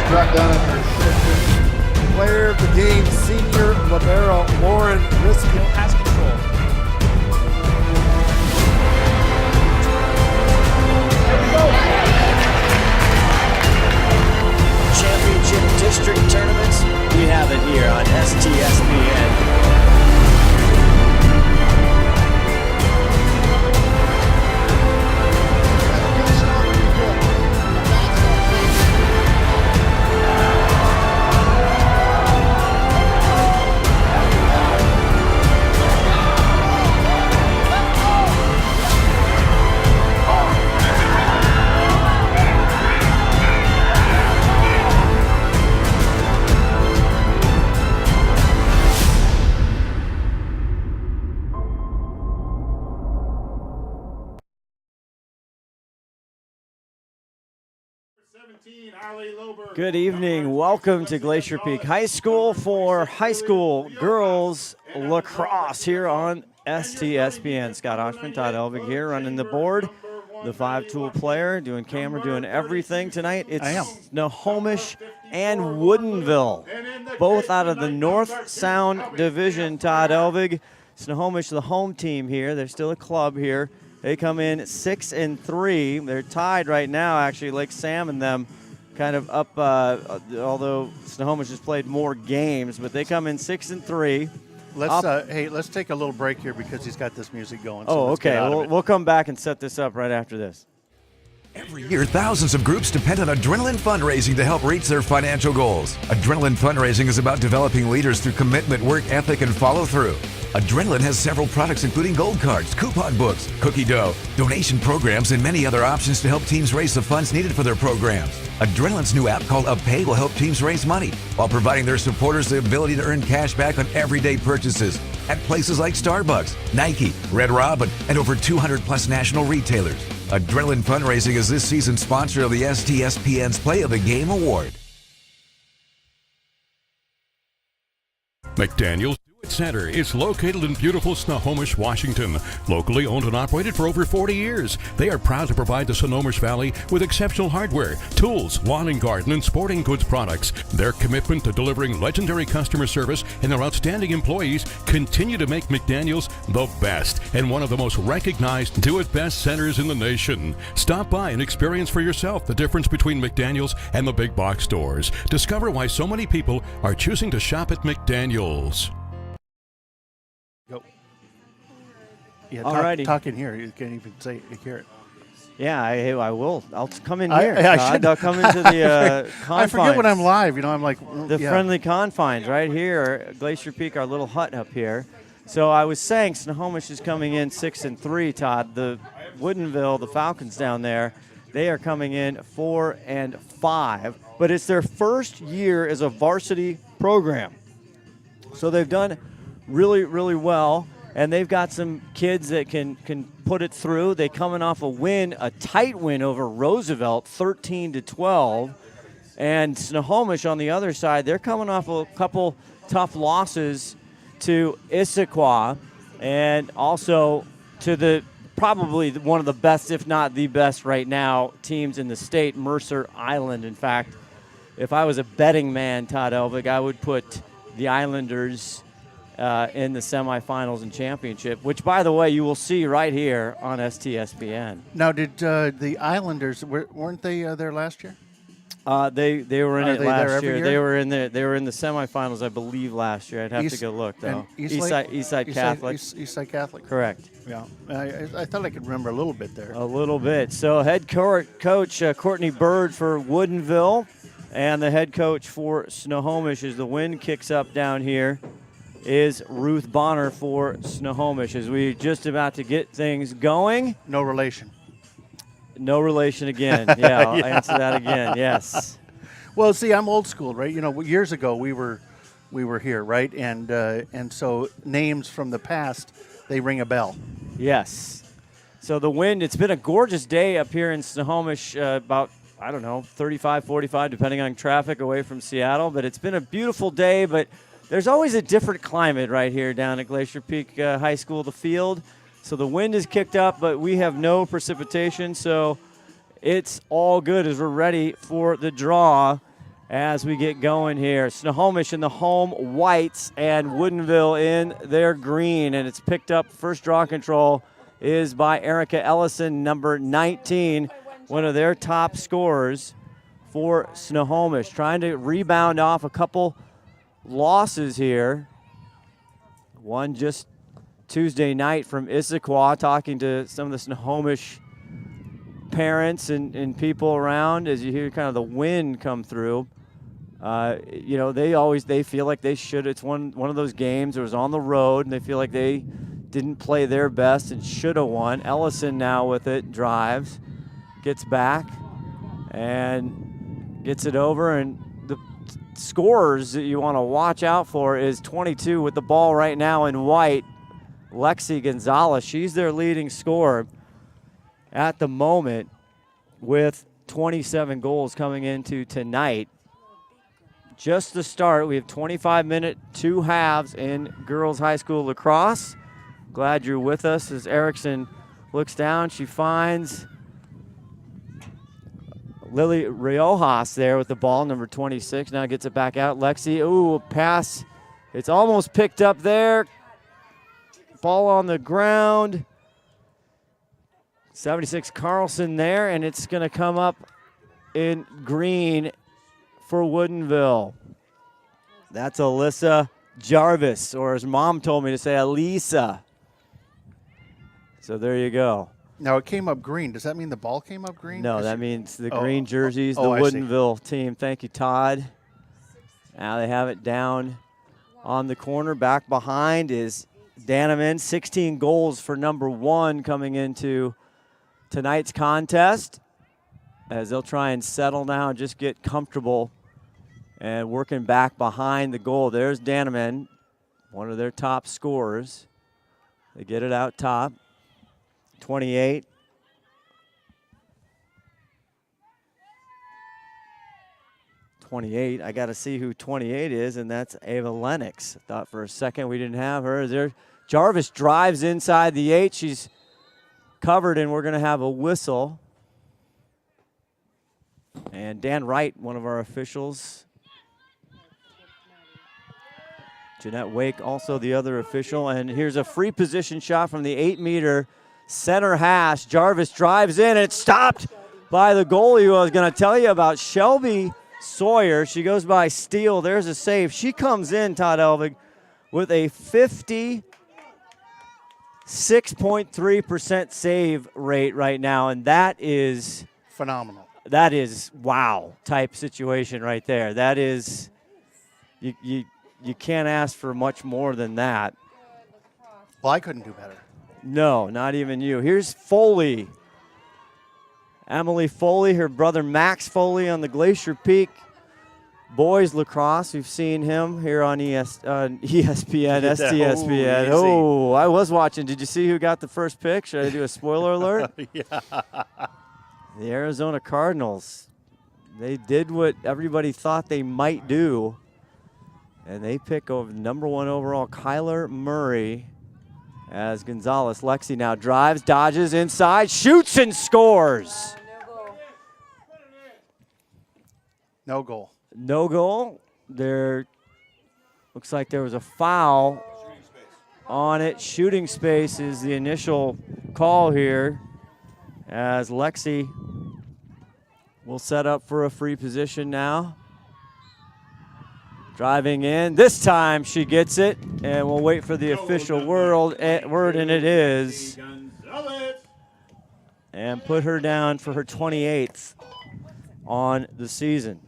Brought down after shifting. Player of the game, senior libero Lauren Riskell has control. Championship district tournaments, we have it here on STSPN. Good evening. Welcome to Glacier Peak High School for high school girls lacrosse here on STSPN. Scott Ohsman, Todd Elvig here running the board. The five-tool player, doing camera, doing everything tonight. It's Snohomish and Woodinville, both out of the North Sound Division. Todd Elvig, Snohomish, the home team here. They're still a club here. They come in 6-3. They're tied right now, actually. Lake Sam and them kind of up, although Snohomish has played more games, but they come in 6-3. Let's take a little break here because he's got this music going. So okay. We'll come back and set this up right after this. Every year, thousands of groups depend on Adrenaline Fundraising to help reach their financial goals. Adrenaline Fundraising is about developing leaders through commitment, work ethic, and follow-through. Adrenaline has several products including gold cards, coupon books, cookie dough, donation programs, and many other options to help teams raise the funds needed for their programs. Adrenaline's new app called UpPay will help teams raise money while providing their supporters the ability to earn cash back on everyday purchases at places like Starbucks, Nike, Red Robin, and over 200+ national retailers. Adrenaline Fundraising is this season's sponsor of the STSPN's Play of the Game Award. McDaniel's Center is located in beautiful Snohomish, Washington. Locally owned and operated for over 40 years, they are proud to provide the Snohomish Valley with exceptional hardware, tools, lawn and garden, and sporting goods products. Their commitment to delivering legendary customer service and their outstanding employees continue to make McDaniel's the best and one of the most recognized do-it-best centers in the nation. Stop by and experience for yourself the difference between McDaniel's and the big box stores. Discover why so many people are choosing to shop at McDaniel's. Go. Yeah, talk in here. You can't even say you hear it. Yeah, I will. I'll come in here. I'll come into the confines. I forget when I'm live. I'm like the friendly confines right here, Glacier Peak, our little hut up here. So I was saying Snohomish is coming in 6-3. Todd, the Woodinville, the Falcons down there, they are coming in 4-5. But it's their first year as a varsity program, so they've done really, really well, and they've got some kids that can put it through. They coming off a tight win over Roosevelt, 13-12, and Snohomish on the other side, they're coming off a couple tough losses to Issaquah, and also to probably one of the best, if not the best right now, teams in the state, Mercer Island. In fact, if I was a betting man, Todd Elvig, I would put the Islanders in the semifinals and championship, which, by the way, you will see right here on STSPN. Now, did the Islanders weren't they there last year? They were in it last year. They were in the semifinals, I believe, last year. I'd have to go look though. Eastside Catholic. Eastside Catholic. Correct. Yeah, I thought I could remember a little bit there. A little bit. So head coach Courtney Bird for Woodinville, and the head coach for Snohomish, as the wind kicks up down here, is Ruth Bonner for Snohomish. As we're just about to get things going. No relation. No relation again. Yeah, I'll answer that again. Yes. Well, see, I'm old school, right? Years ago we were here, right? And so names from the past, they ring a bell. Yes. So the wind, it's been a gorgeous day up here in Snohomish, about, 35, 45, depending on traffic away from Seattle. But it's been a beautiful day, but there's always a different climate right here down at Glacier Peak High School, the field. So the wind is kicked up, but we have no precipitation, so it's all good as we're ready for the draw. as we get going here. Snohomish in the home whites and Woodinville in their green, and it's picked up. First draw control is by Erica Ellison, number 19, one of their top scorers for Snohomish, trying to rebound off a couple losses here. One just Tuesday night from Issaquah, talking to some of the Snohomish parents and people around as you hear kind of the wind come through. You know, they feel like they should. It's one of those games that was on the road, and they feel like they didn't play their best and should have won. Ellison now with it, drives, gets back, and gets it over. And the scorers that you want to watch out for is 22 with the ball right now in white, Lexi Gonzalez. She's their leading scorer at the moment with 27 goals coming into tonight. Just the start. We have 25-minute, 2 halves in girls high school lacrosse. Glad you're with us as Erickson looks down. She finds Lily Riojas there with the ball, number 26. Now gets it back out. Lexi, ooh, pass. It's almost picked up there. Ball on the ground. 76 Carlson there, and it's going to come up in green for Woodinville. That's Alyssa Jarvis, or as Mom told me to say, Alisa. So there you go. Now it came up green. Does that mean the ball came up green? No, that means the green jerseys, the I see. Woodinville team. Thank you, Todd. Now they have it down on the corner. Back behind is Daneman. 16 goals for number 1 coming into tonight's contest, as they'll try and settle now and just get comfortable and working back behind the goal. There's Daneman, one of their top scorers. They get it out top. 28. I got to see who 28 is, and that's Ava Lennox. I thought for a second we didn't have her. There, Jarvis drives inside the 8. She's covered, and we're going to have a whistle. And Dan Wright, one of our officials. Jeanette Wake, also the other official. And here's a free position shot from the 8-meter center hash. Jarvis drives in, and it's stopped by the goalie who I was going to tell you about, Shelby Sawyer. She goes by Steele. There's a save. She comes in, Todd Elvig, with a 56.3% save rate right now, and that is phenomenal. That is wow type situation right there. That is, you can't ask for much more than that. Well, I couldn't do better. No, not even you. Here's Foley. Emily Foley, her brother Max Foley on the Glacier Peak boys lacrosse. We've seen him here on ESPN, STSPN. Oh, I was watching. Did you see who got the first pick? Should I do a spoiler alert? Yeah. The Arizona Cardinals. They did what everybody thought they might do, and they pick over number 1 overall Kyler Murray as Gonzalez. Lexi now drives, dodges inside, shoots and scores. No goal. No goal. There looks like there was a foul on it. Shooting space is the initial call here, as Lexi will set up for a free position now. Driving in. This time she gets it, and we'll wait for the official word, and it is. And put her down for her 28th on the season.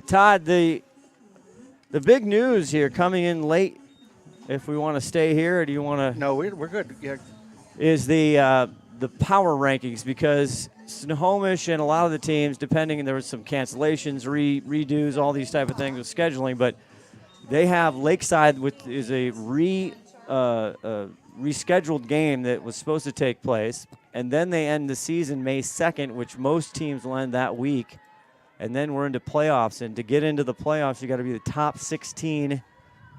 Todd, the big news here coming in late, if we want to stay here, or do you want to? No, we're good. Yeah. Is the power rankings, because Snohomish and a lot of the teams, depending, there was some cancellations, redos, all these type of things with scheduling, but they have Lakeside, which is a rescheduled game that was supposed to take place, and then they end the season May 2nd, which most teams will end that week, and then we're into playoffs. And to get into the playoffs, you got to be the top 16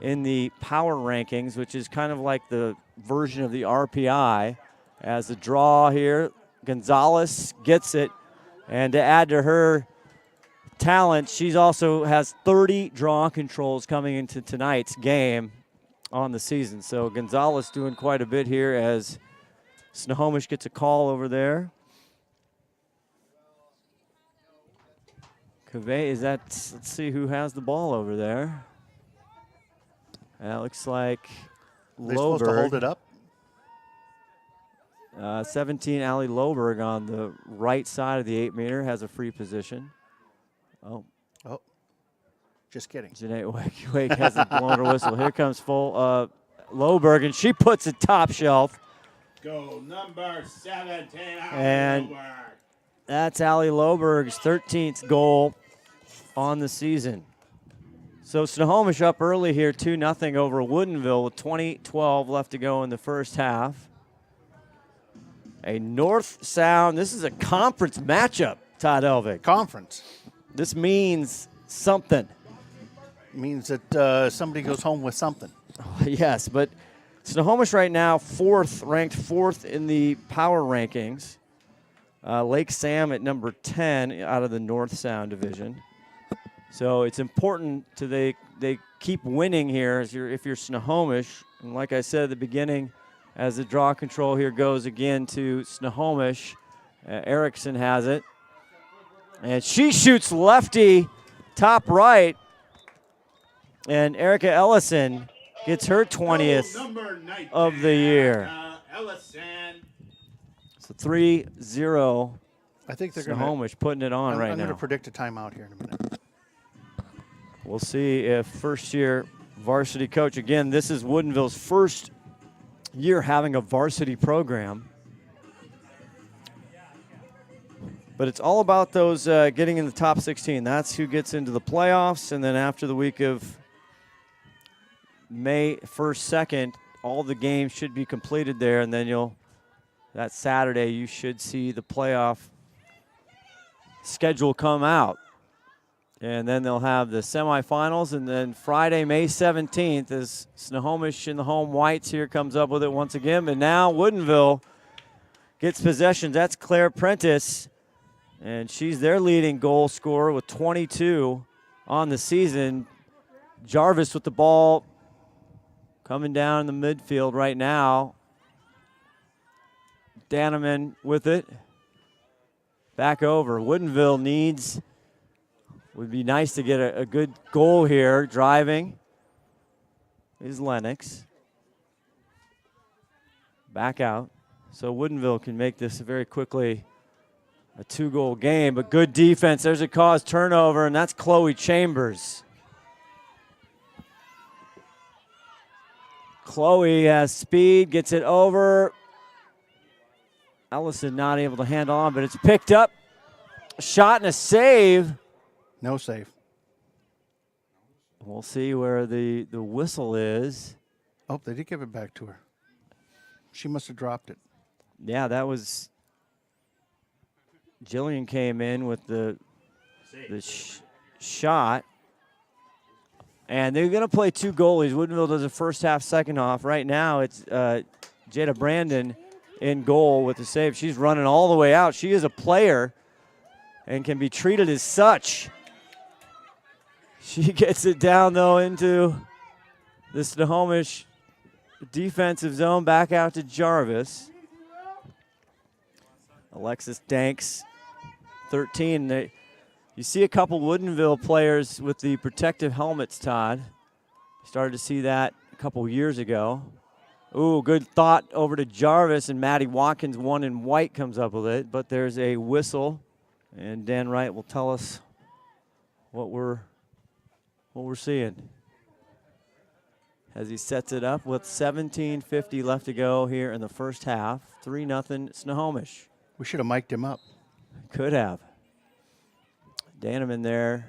in the power rankings, which is kind of like the version of the RPI. As the draw here, Gonzalez gets it, and to add to her talent. She's also has 30 draw controls coming into tonight's game on the season. So Gonzalez doing quite a bit here as Snohomish gets a call over there. Cavey, is that, let's see who has the ball over there. That looks like They're supposed to hold Loberg. it up. 17, Allie Loberg on the right side of the 8-meter has a free position. Oh, Just kidding. Janae Wake hasn't blown her whistle. Here comes full Loberg, and she puts it top shelf. Go number 17. And that's Allie Loberg's 13th goal on the season. So Snohomish up early here, 2-0 over Woodinville with 20-12 left to go in the first half. A North Sound, this is a conference matchup, Todd Elvig. Conference. This means something. Means that somebody goes home with something. Yes, but Snohomish right now ranked fourth in the power rankings. Lake Sam at number 10 out of the North Sound division. So it's important they keep winning here if you're Snohomish. And like I said at the beginning, as the draw control here goes again to Snohomish, Erickson has it. And she shoots lefty, top right. And Erica Ellison gets her 20th of the year. So 3-0. I think they're Snohomish putting it on right I'm now. going to predict a timeout here in a minute. We'll see if first-year varsity coach, again, this is Woodinville's first year having a varsity program. But it's all about those getting in the top 16. That's who gets into the playoffs. And then after the week of May 1st, 2nd, all the games should be completed there. And then that Saturday, you should see the playoff schedule come out. And then they'll have the semifinals. And then Friday, May 17th, as Snohomish in the home whites here comes up with it once again. But now Woodinville gets possession. That's Claire Prentice. And she's their leading goal scorer with 22 on the season. Jarvis with the ball coming down in the midfield right now. Daneman with it. Back over. Woodinville would be nice to get a good goal here. Driving is Lennox. Back out. So Woodinville can make this very quickly a 2-goal game, but good defense. There's a caused turnover, and that's Chloe Chambers. Chloe has speed, gets it over. Ellison not able to handle on, but it's picked up. A shot and a save. No save. We'll see where the whistle is. Oh, they did give it back to her. She must have dropped it. Yeah, that was Jillian came in with the shot. And they're going to play two goalies. Woodinville does a first half, second half. Right now it's Jada Brandon in goal with the save. She's running all the way out. She is a player and can be treated as such. She gets it down, though, into the Snohomish defensive zone. Back out to Jarvis. Alexis Danks, 13. You see a couple Woodinville players with the protective helmets, Todd. Started to see that a couple years ago. Ooh, good thought over to Jarvis, and Maddie Watkins, one in white, comes up with it. But there's a whistle, and Dan Wright will tell us what we're seeing as he sets it up with 17:50 left to go here in the first half. 3-0 Snohomish. We should have mic'd him up. Could have. Daneman there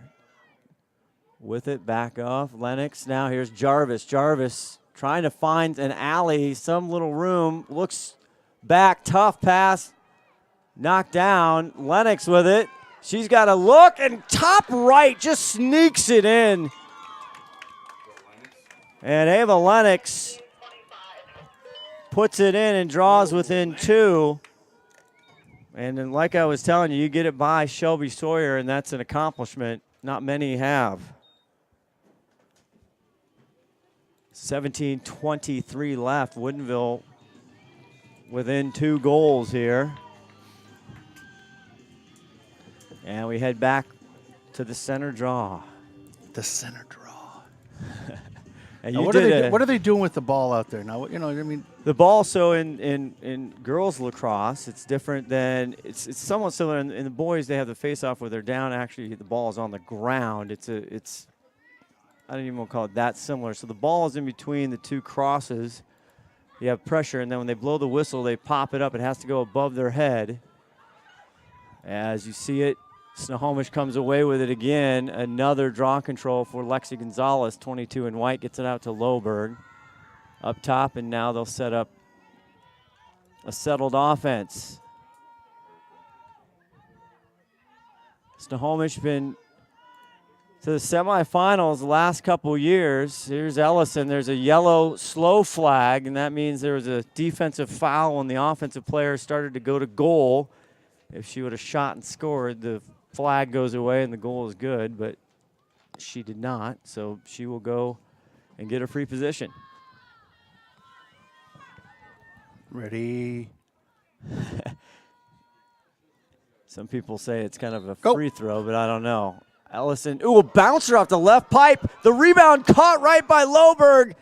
with it, back off. Lennox, now here's Jarvis. Jarvis trying to find an alley, some little room, looks back, tough pass, knocked down. Lennox with it. She's got a look, and top right just sneaks it in. And Ava Lennox puts it in and draws within two. And then, like I was telling you, you get it by Shelby Sawyer, and that's an accomplishment not many have. 17:23 left. Woodinville within 2 goals here. And we head back to the center draw. The center draw. And Now, you what are they doing with the ball out there now? You know, I mean, the ball. So in girls lacrosse, it's different than it's somewhat similar. In the boys, they have the face-off where they're down. Actually, the ball is on the ground. It's I don't even want to call it that similar. So the ball is in between the 2 crosses. You have pressure, and then when they blow the whistle, they pop it up. It has to go above their head. As you see it, Snohomish comes away with it again. Another draw control for Lexi Gonzalez. 22 in white gets it out to Loberg. Up top, and now they'll set up a settled offense. Snohomish been to the semifinals the last couple years. Here's Ellison. There's a yellow slow flag, and that means there was a defensive foul when the offensive player started to go to goal. If she would have shot and scored, the flag goes away and the goal is good, but she did not, so she will go and get a free position. ready. Some people say it's kind of a free throw, but I don't know. Ellison, ooh, a bouncer off the left pipe. The rebound caught right by Loberg.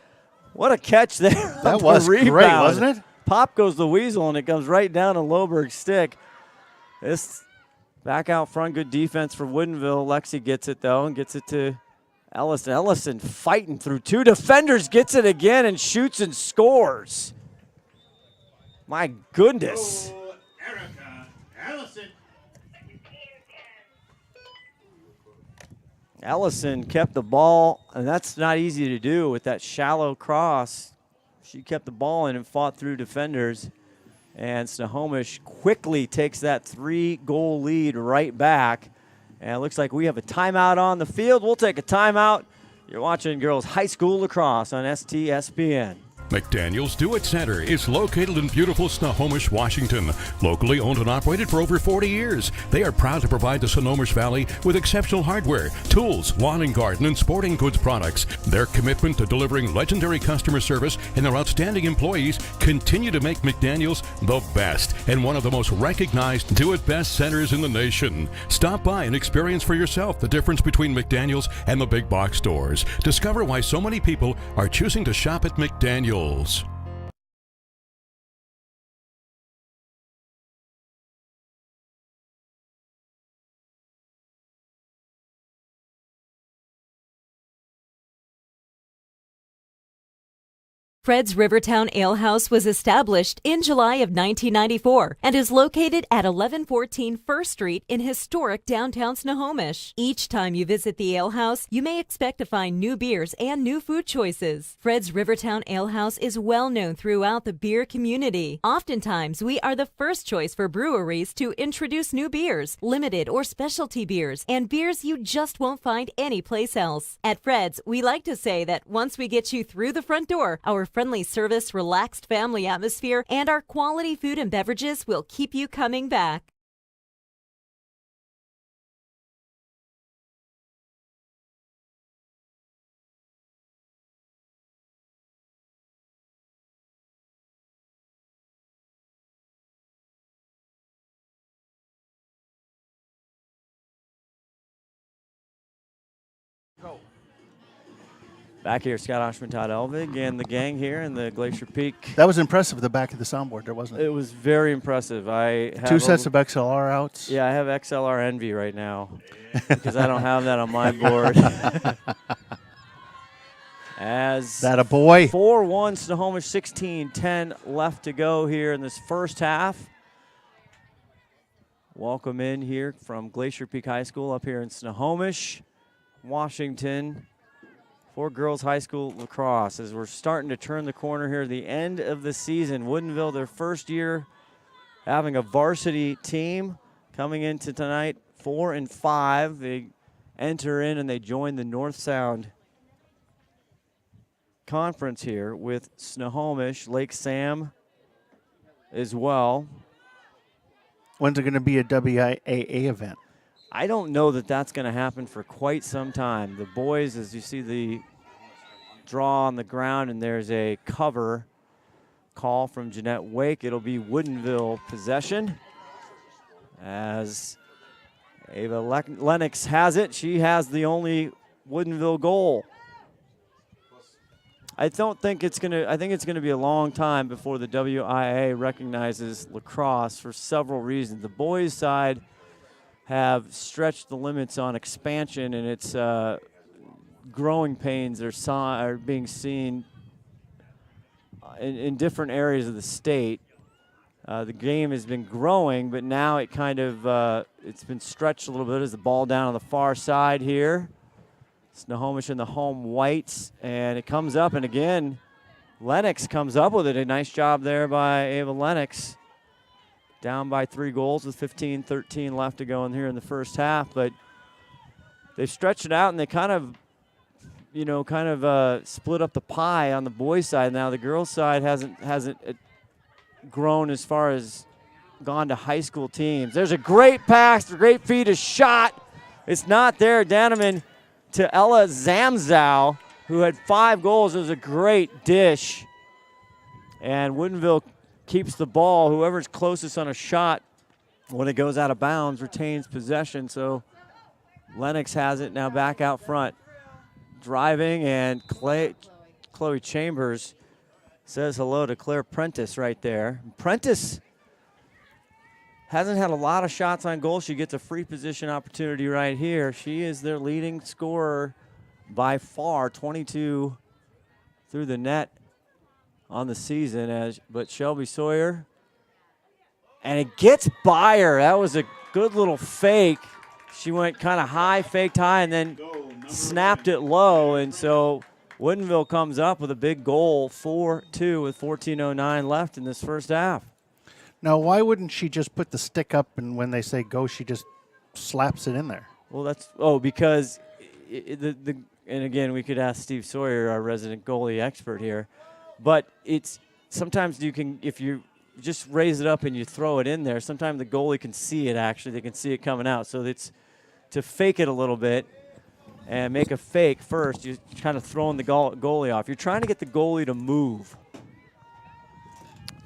What a catch there. That was great, wasn't it? Pop goes the weasel, and it comes right down to Loberg's stick. This back out front, good defense for Woodinville. Lexi gets it, though, and gets it to Ellison. Ellison fighting through 2 defenders, gets it again, and shoots and scores. My goodness. Oh, Erica Ellison. Ellison kept the ball, and that's not easy to do with that shallow cross. She kept the ball in and fought through defenders. And Snohomish quickly takes that 3-goal lead right back. And it looks like we have a timeout on the field. We'll take a timeout. You're watching girls high school lacrosse on STSPN. McDaniel's Do It Center is located in beautiful Snohomish, Washington. Locally owned and operated for over 40 years, they are proud to provide the Snohomish Valley with exceptional hardware, tools, lawn and garden, and sporting goods products. Their commitment to delivering legendary customer service and their outstanding employees continue to make McDaniel's the best and one of the most recognized Do It Best centers in the nation. Stop by and experience for yourself the difference between McDaniel's and the big box stores. Discover why so many people are choosing to shop at McDaniel's. Fred's Rivertown Ale House was established in July of 1994 and is located at 1114 First Street in historic downtown Snohomish. Each time you visit the ale house, you may expect to find new beers and new food choices. Fred's Rivertown Ale House is well known throughout the beer community. Oftentimes, we are the first choice for breweries to introduce new beers, limited or specialty beers, and beers you just won't find anyplace else. At Fred's, we like to say that once we get you through the front door, our friendly service, relaxed family atmosphere, and our quality food and beverages will keep you coming back. Back here, Scott Ohsman, Todd Elvig, and the gang here in the Glacier Peak. That was impressive, the back of the soundboard there, wasn't it? It was very impressive. I have 2 sets of XLR outs. Yeah, I have XLR envy right now because I don't have that on my board. As that a boy. 4-1 Snohomish, 16-10 left to go here in this first half. Welcome in here from Glacier Peak High School up here in Snohomish, Washington, for girls high school lacrosse as we're starting to turn the corner here at the end of the season. Woodinville, their first year having a varsity team, coming into tonight 4-5. They enter in and they join the North Sound Conference here with Snohomish, Lake Sam as well. When's it going to be a WIAA event? I don't know that that's going to happen for quite some time. The boys, as you see the draw on the ground, and there's a cover call from Jeanette Wake. It'll be Woodinville possession as Ava Lennox has it. She has the only Woodinville goal. I think it's gonna be a long time before the WIA recognizes lacrosse for several reasons. The boys' side have stretched the limits on expansion, and its growing pains are being seen in different areas of the state. The game has been growing, but now it kind of it's been stretched a little bit as the ball down on the far side here. Snohomish in the home whites, and it comes up, and again, Lennox comes up with it. A nice job there by Ava Lennox. Down by 3 goals with 15-13 left to go in here in the first half, but they've stretched it out, and they kind of split up the pie on the boys' side. Now the girls' side hasn't grown as far as gone to high school teams. There's a great pass, a great feed, a shot. It's not there. Daneman to Ella Zamzow, who had 5 goals. It was a great dish. And Woodinville keeps the ball. Whoever's closest on a shot when it goes out of bounds retains possession. So Lennox has it now back out front. Driving, and Chloe Chambers says hello to Claire Prentice right there. Prentice hasn't had a lot of shots on goal. She gets a free position opportunity right here. She is their leading scorer by far, 22 through the net on the season. But Shelby Sawyer, and it gets by her. That was a good little fake. She went kind of high, faked high, and then snapped it low. And so Woodinville comes up with a big goal, 4-2 with 14:09 left in this first half. Now, why wouldn't she just put the stick up, and when they say go, she just slaps it in there? Well, because and again, we could ask Steve Sawyer, our resident goalie expert here, but it's sometimes you can, if you just raise it up and you throw it in there, sometimes the goalie can see it. Actually, they can see it coming out. So it's to fake it a little bit and make a fake first. You're kind of throwing the goalie off. You're trying to get the goalie to move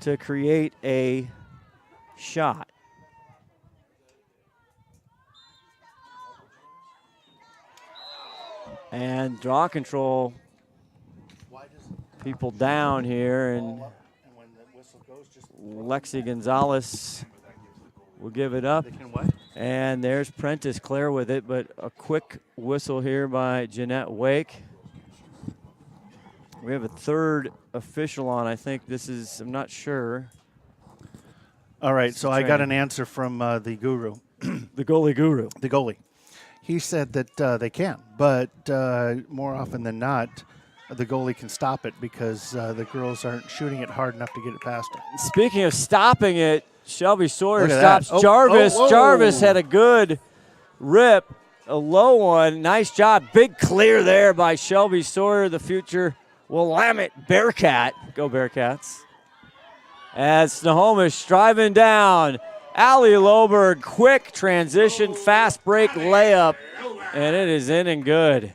to create a shot. And draw control, people down here, and Lexi Gonzalez will give it up. And there's Prentice Claire with it, but a quick whistle here by Jeanette Wake. We have a third official on. I think this is, I'm not sure. All right, so I got an answer from the guru. The goalie guru. The goalie. He said that they can, but more often than not, the goalie can stop it because the girls aren't shooting it hard enough to get it past her. Speaking of stopping it, Shelby Sawyer Look stops Jarvis. Jarvis had a good rip, a low one. Nice job. Big clear there by Shelby Sawyer, the future Willamette Bearcat. Go Bearcats. As Snohomish driving down. Allie Loberg, quick transition, fast break layup, and it is in and good.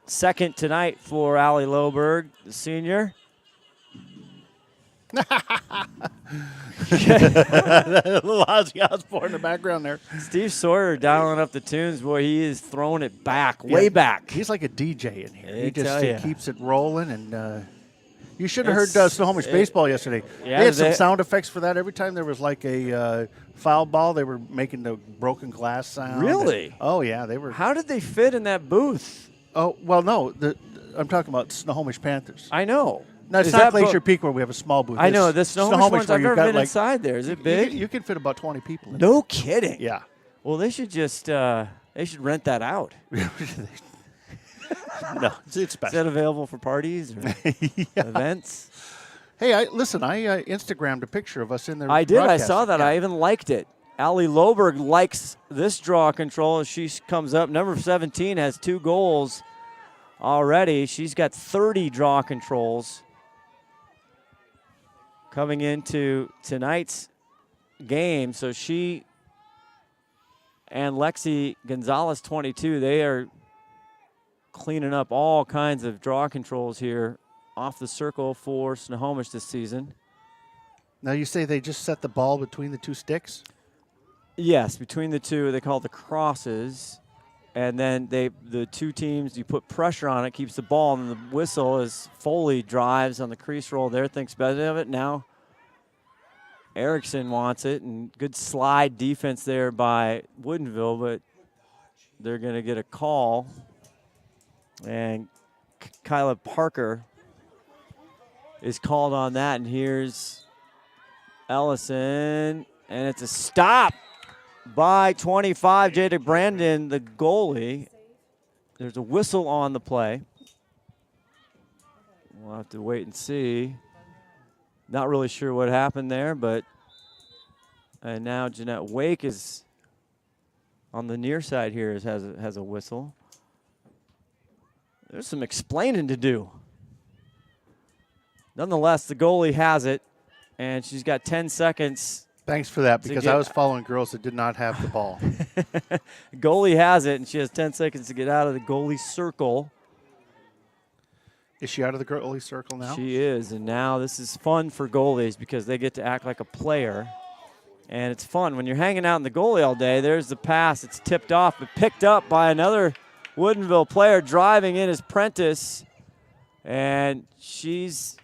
Second tonight for Allie Loberg, the senior. Little Ozzy Osbourne in the background there. Steve Sawyer dialing up the tunes. Boy, he is throwing it back, way back. He's like a DJ in here. He keeps it rolling, and you should have heard Snohomish baseball yesterday. Yeah, they had some sound effects for that. Every time there was like a foul ball, they were making the broken glass sound. Really? Oh, yeah. They were. How did they fit in that booth? Oh, well, no. I'm talking about Snohomish Panthers. I know. No, it's not Glacier Peak where we have a small booth. I know. The Snohomish ones, I've never been like, inside there. Is it big? You can fit about 20 people in. No kidding. Yeah. Well, they should just they should rent that out. No, it's special. Is that available for parties or events? Hey, listen, I Instagrammed a picture of us in there. I did. I saw that. Yeah. I even liked it. Allie Loberg likes this draw control as she comes up. Number 17 has 2 goals already. She's got 30 draw controls coming into tonight's game. So she and Lexi Gonzalez, 22, they are cleaning up all kinds of draw controls here off the circle for Snohomish this season. Now you say they just set the ball between the two sticks? Yes, between the two, they call it the crosses. And then the two teams, you put pressure on it, keeps the ball, and the whistle as Foley drives on the crease roll there, thinks better of it. Now Erickson wants it, and good slide defense there by Woodinville, but they're going to get a call. And Kyla Parker is called on that, and here's Ellison, and it's a stop by 25, Jada Brandon, the goalie. There's a whistle on the play. We'll have to wait and see. Not really sure what happened there, but and now Jeanette Wake is on the near side here, has a whistle. There's some explaining to do. Nonetheless, the goalie has it, and she's got 10 seconds. Thanks for that, because I was following girls that did not have the ball. Goalie has it, and she has 10 seconds to get out of the goalie circle. Is she out of the goalie circle now? She is, and now this is fun for goalies because they get to act like a player. And it's fun. When you're hanging out in the goalie all day, there's the pass. It's tipped off, but picked up by another Woodinville player driving in as Prentice. And she's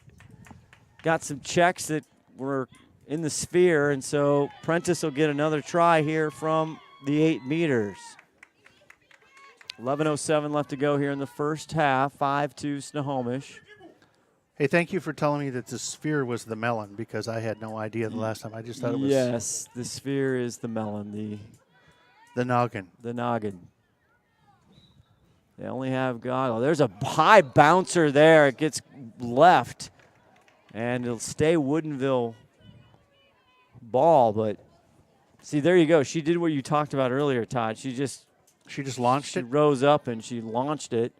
got some checks that were in the sphere, and so Prentice will get another try here from the 8 meters. 11:07 left to go here in the first half, 5-2 Snohomish. Hey, thank you for telling me that the sphere was the melon, because I had no idea the last time. I just thought it was. Yes, the sphere is the melon, the noggin. The noggin. They only have goggle. There's a high bouncer there. It gets left, and it'll stay Woodinville ball, but see, there you go. She did what you talked about earlier, Todd. She just launched it. She rose up and she launched it,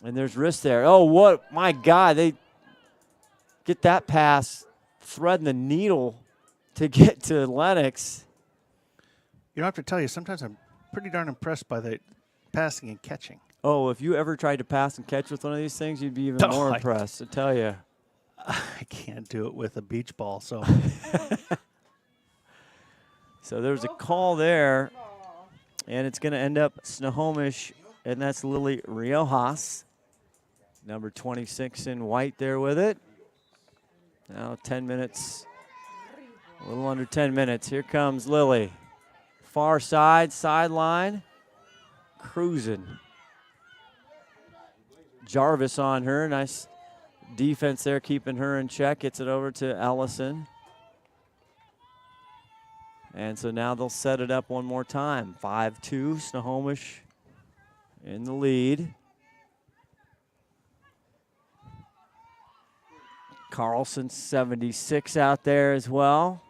and there's wrist there. Oh, what? My God, they get that pass, threading the needle to get to Lennox. You don't have to tell you. Sometimes I'm pretty darn impressed by the passing and catching. Oh, if you ever tried to pass and catch with one of these things, you'd be even more impressed, I tell you. I can't do it with a beach ball, so. So there's a call there, and it's going to end up Snohomish, and that's Lily Riojas, number 26 in white there with it. Now 10 minutes, a little under 10 minutes. Here comes Lily. Far side, sideline, cruising. Jarvis on her, nice defense there, keeping her in check. Gets it over to Ellison. And so now they'll set it up one more time. 5-2, Snohomish in the lead. Carlson, 76 out there as well.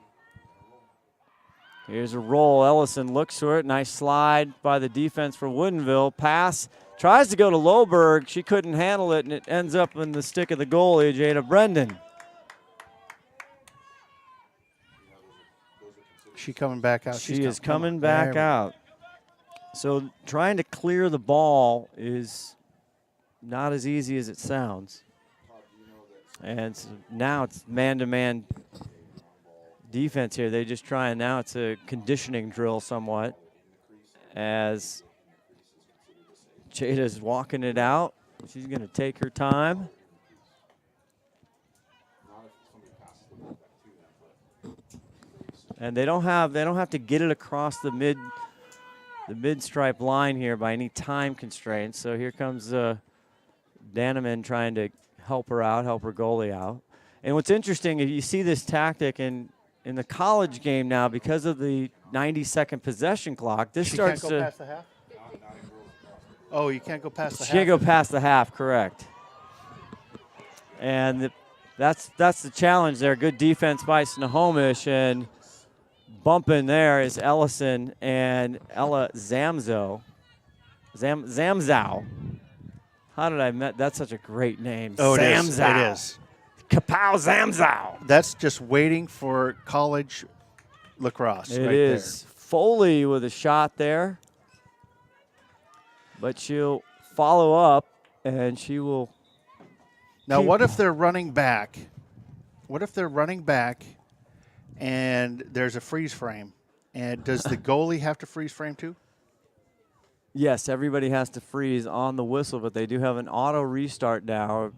Here's a roll. Ellison looks for it. Nice slide by the defense for Woodinville. Pass. Tries to go to Loberg. She couldn't handle it, and it ends up in the stick of the goalie, Jada Brendan. She coming back out. She is coming back out. So trying to clear the ball is not as easy as it sounds. And so now it's man-to-man defense here. They just try, and now it's a conditioning drill somewhat as Jada's walking it out. She's going to take her time. And they don't have to get it across the mid-stripe line here by any time constraints. So here comes Daneman trying to help her out, help her goalie out. And what's interesting, if you see this tactic in the college game now, because of the 90-second possession clock, this starts to. Can't go past the half? Oh, you can't go past the half? She can't go past the half, correct. And that's the challenge there. Good defense by Snohomish, and bumping there is Ellison and Ella Zamzow. Zamzow. How did I met? That's such a great name. Oh, Zamzow. It is. Kapow Zamzow. That's just waiting for college lacrosse. It right is. Foley with a shot there. But she'll follow up, and she will. Now, what if they're running back? What if they're running back and there's a freeze frame? And does the goalie have to freeze frame too? Yes, everybody has to freeze on the whistle, but they do have an auto restart now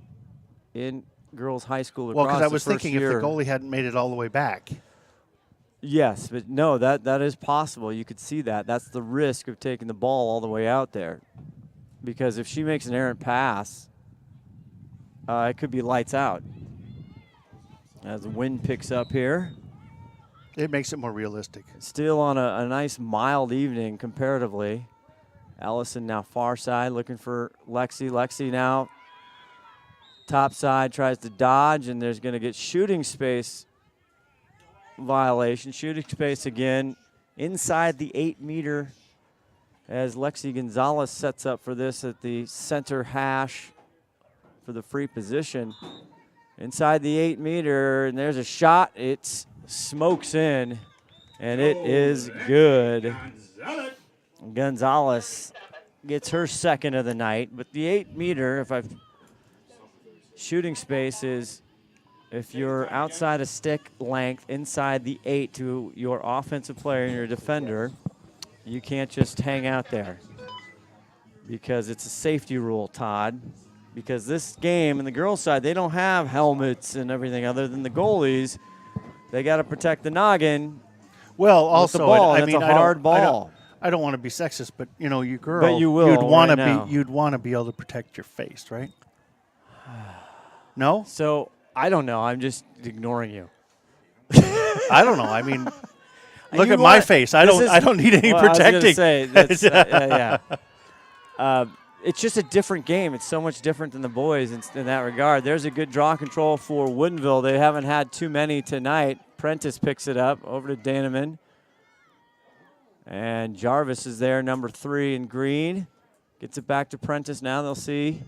in girls' high school lacrosse. Well, because I was thinking year. if the goalie hadn't made it all the way back. Yes, but no, that is possible. You could see that. That's the risk of taking the ball all the way out there. Because if she makes an errant pass, it could be lights out. As the wind picks up here. It makes it more realistic. Still on a nice mild evening comparatively. Ellison now far side looking for Lexi. Lexi now top side tries to dodge, and there's going to get shooting space violation. Shooting space again inside the 8-meter as Lexi Gonzalez sets up for this at the center hash for the free position. Inside the 8-meter, and there's a shot. It smokes in, and it is good. Gonzalez gets her second of the night, but the 8-meter, shooting space is if you're outside a stick length inside the 8 to your offensive player and your defender, you can't just hang out there because it's a safety rule, Todd. Because this game, in the girls' side, they don't have helmets and everything other than the goalies. They got to protect the noggin. Well, also, the ball, I that's mean, a hard ball. I don't want to be sexist, but you know, you girl, but you will you'd want right to now. be, you'd want to be able to protect your face, right? No? So I don't know. I'm just ignoring you. I don't know. I mean, look at my face. I don't need any protecting. I was gonna say, that's, yeah. It's just a different game. It's so much different than the boys in that regard. There's a good draw control for Woodinville. They haven't had too many tonight. Prentice picks it up over to Daneman. And Jarvis is there, number 3 in green. Gets it back to Prentice now. They'll see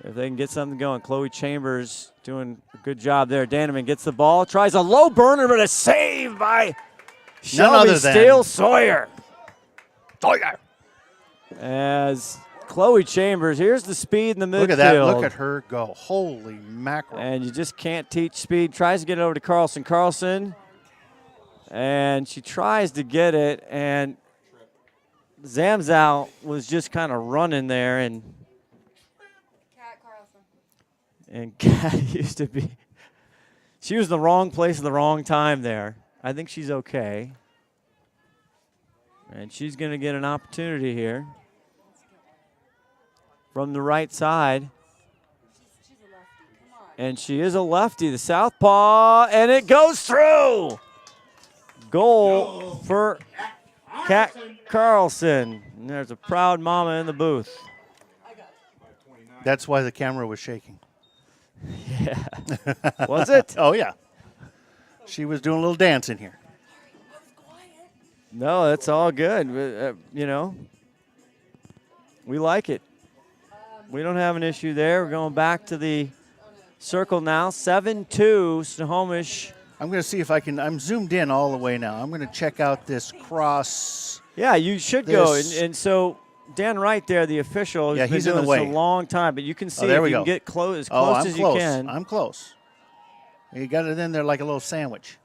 if they can get something going. Chloe Chambers doing a good job there. Daneman gets the ball, tries a low burner, but a save by Shelby Steele-Sawyer. As Chloe Chambers, here's the speed in the midfield. Look at that. Look at her go. Holy mackerel. And you just can't teach speed. Tries to get it over to Carlson. Carlson. And she tries to get it. And Zamzow was just kind of running there. And Kat used to be. She was in the wrong place at the wrong time there. I think she's okay. And she's going to get an opportunity here. From the right side. And she is a lefty, the southpaw, and it goes through. Goal for Kat Carlson. And there's a proud mama in the booth. That's why the camera was shaking. Yeah. Was it? Oh, yeah. She was doing a little dance in here. No, that's all good. You know, we like it. We don't have an issue there. We're going back to the circle now. 7-2, Snohomish. I'm going to see if I can. I'm zoomed in all the way now. I'm going to check out this cross. Yeah, you should go. And so Dan Wright there, the official, has been doing this a long time. But you can see if you can get close, as close as you can. I'm close. You got it in there like a little sandwich.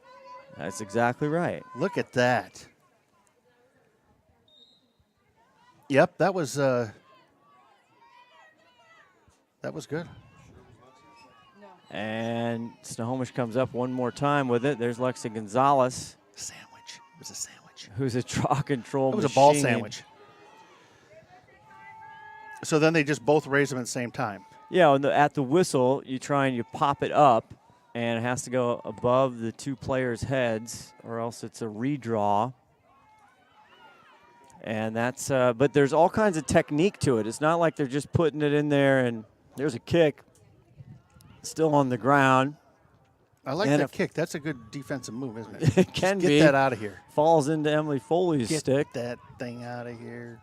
That's exactly right. Look at that. Yep, that was good. And Snohomish comes up one more time with it. There's Lexi Gonzalez. Sandwich. It was a sandwich. Who's a draw control machine. It was machine. a ball sandwich. So then they just both raise them at the same time. Yeah, and at the whistle, you try and you pop it up, and it has to go above the two players' heads, or else it's a redraw. And that's, but there's all kinds of technique to it. It's not like they're just putting it in there and there's a kick. Still on the ground. I like that kick. That's a good defensive move, isn't it? It can be. Get that out of here. Falls into Emily Foley's stick. Get that thing out of here.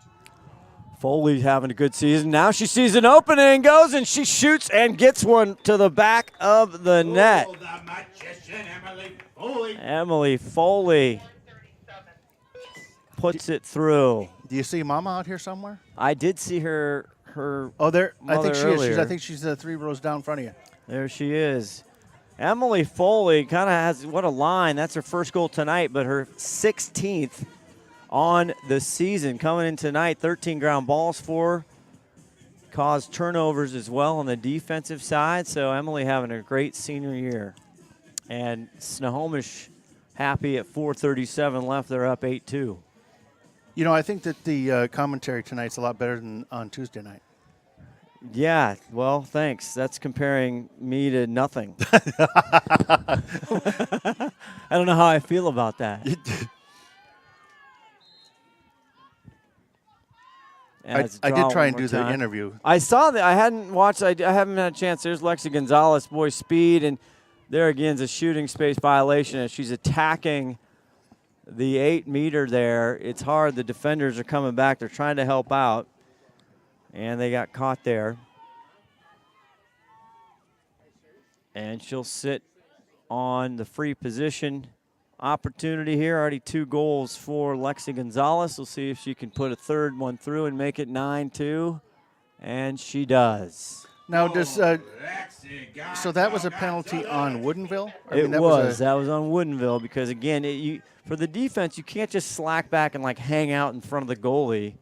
Foley having a good season. Now she sees an opening, goes and she shoots and gets one to the back of the net. The magician, Emily Foley. Emily Foley puts it through. Do you see Mama out here somewhere? I did see her. Oh, there. I mother think she is. earlier. I think she's 3 rows down in front of you. There she is. Emily Foley kind of has, what a line. That's her first goal tonight, but her 16th on the season. Coming in tonight, 13 ground balls for her. Caused turnovers as well on the defensive side. So Emily having a great senior year. And Snohomish happy at 4:37 left. They're up 8-2. You know, I think that the commentary tonight's a lot better than on Tuesday night. Yeah, well, thanks. That's comparing me to nothing. I don't know how I feel about that. I did try and do the interview. I saw that. I hadn't watched. I haven't had a chance. There's Lexi Gonzalez, boy speed, and there again is a shooting space violation as she's attacking the 8-meter there. It's hard. The defenders are coming back. They're trying to help out, and they got caught there. And she'll sit on the free position opportunity here. Already 2 goals for Lexi Gonzalez. We'll see if she can put a third one through and make it 9-2. And she does. Now, does so that was a penalty on Woodinville? That was on Woodinville because, again, for the defense, you can't just slack back and, like, hang out in front of the goalie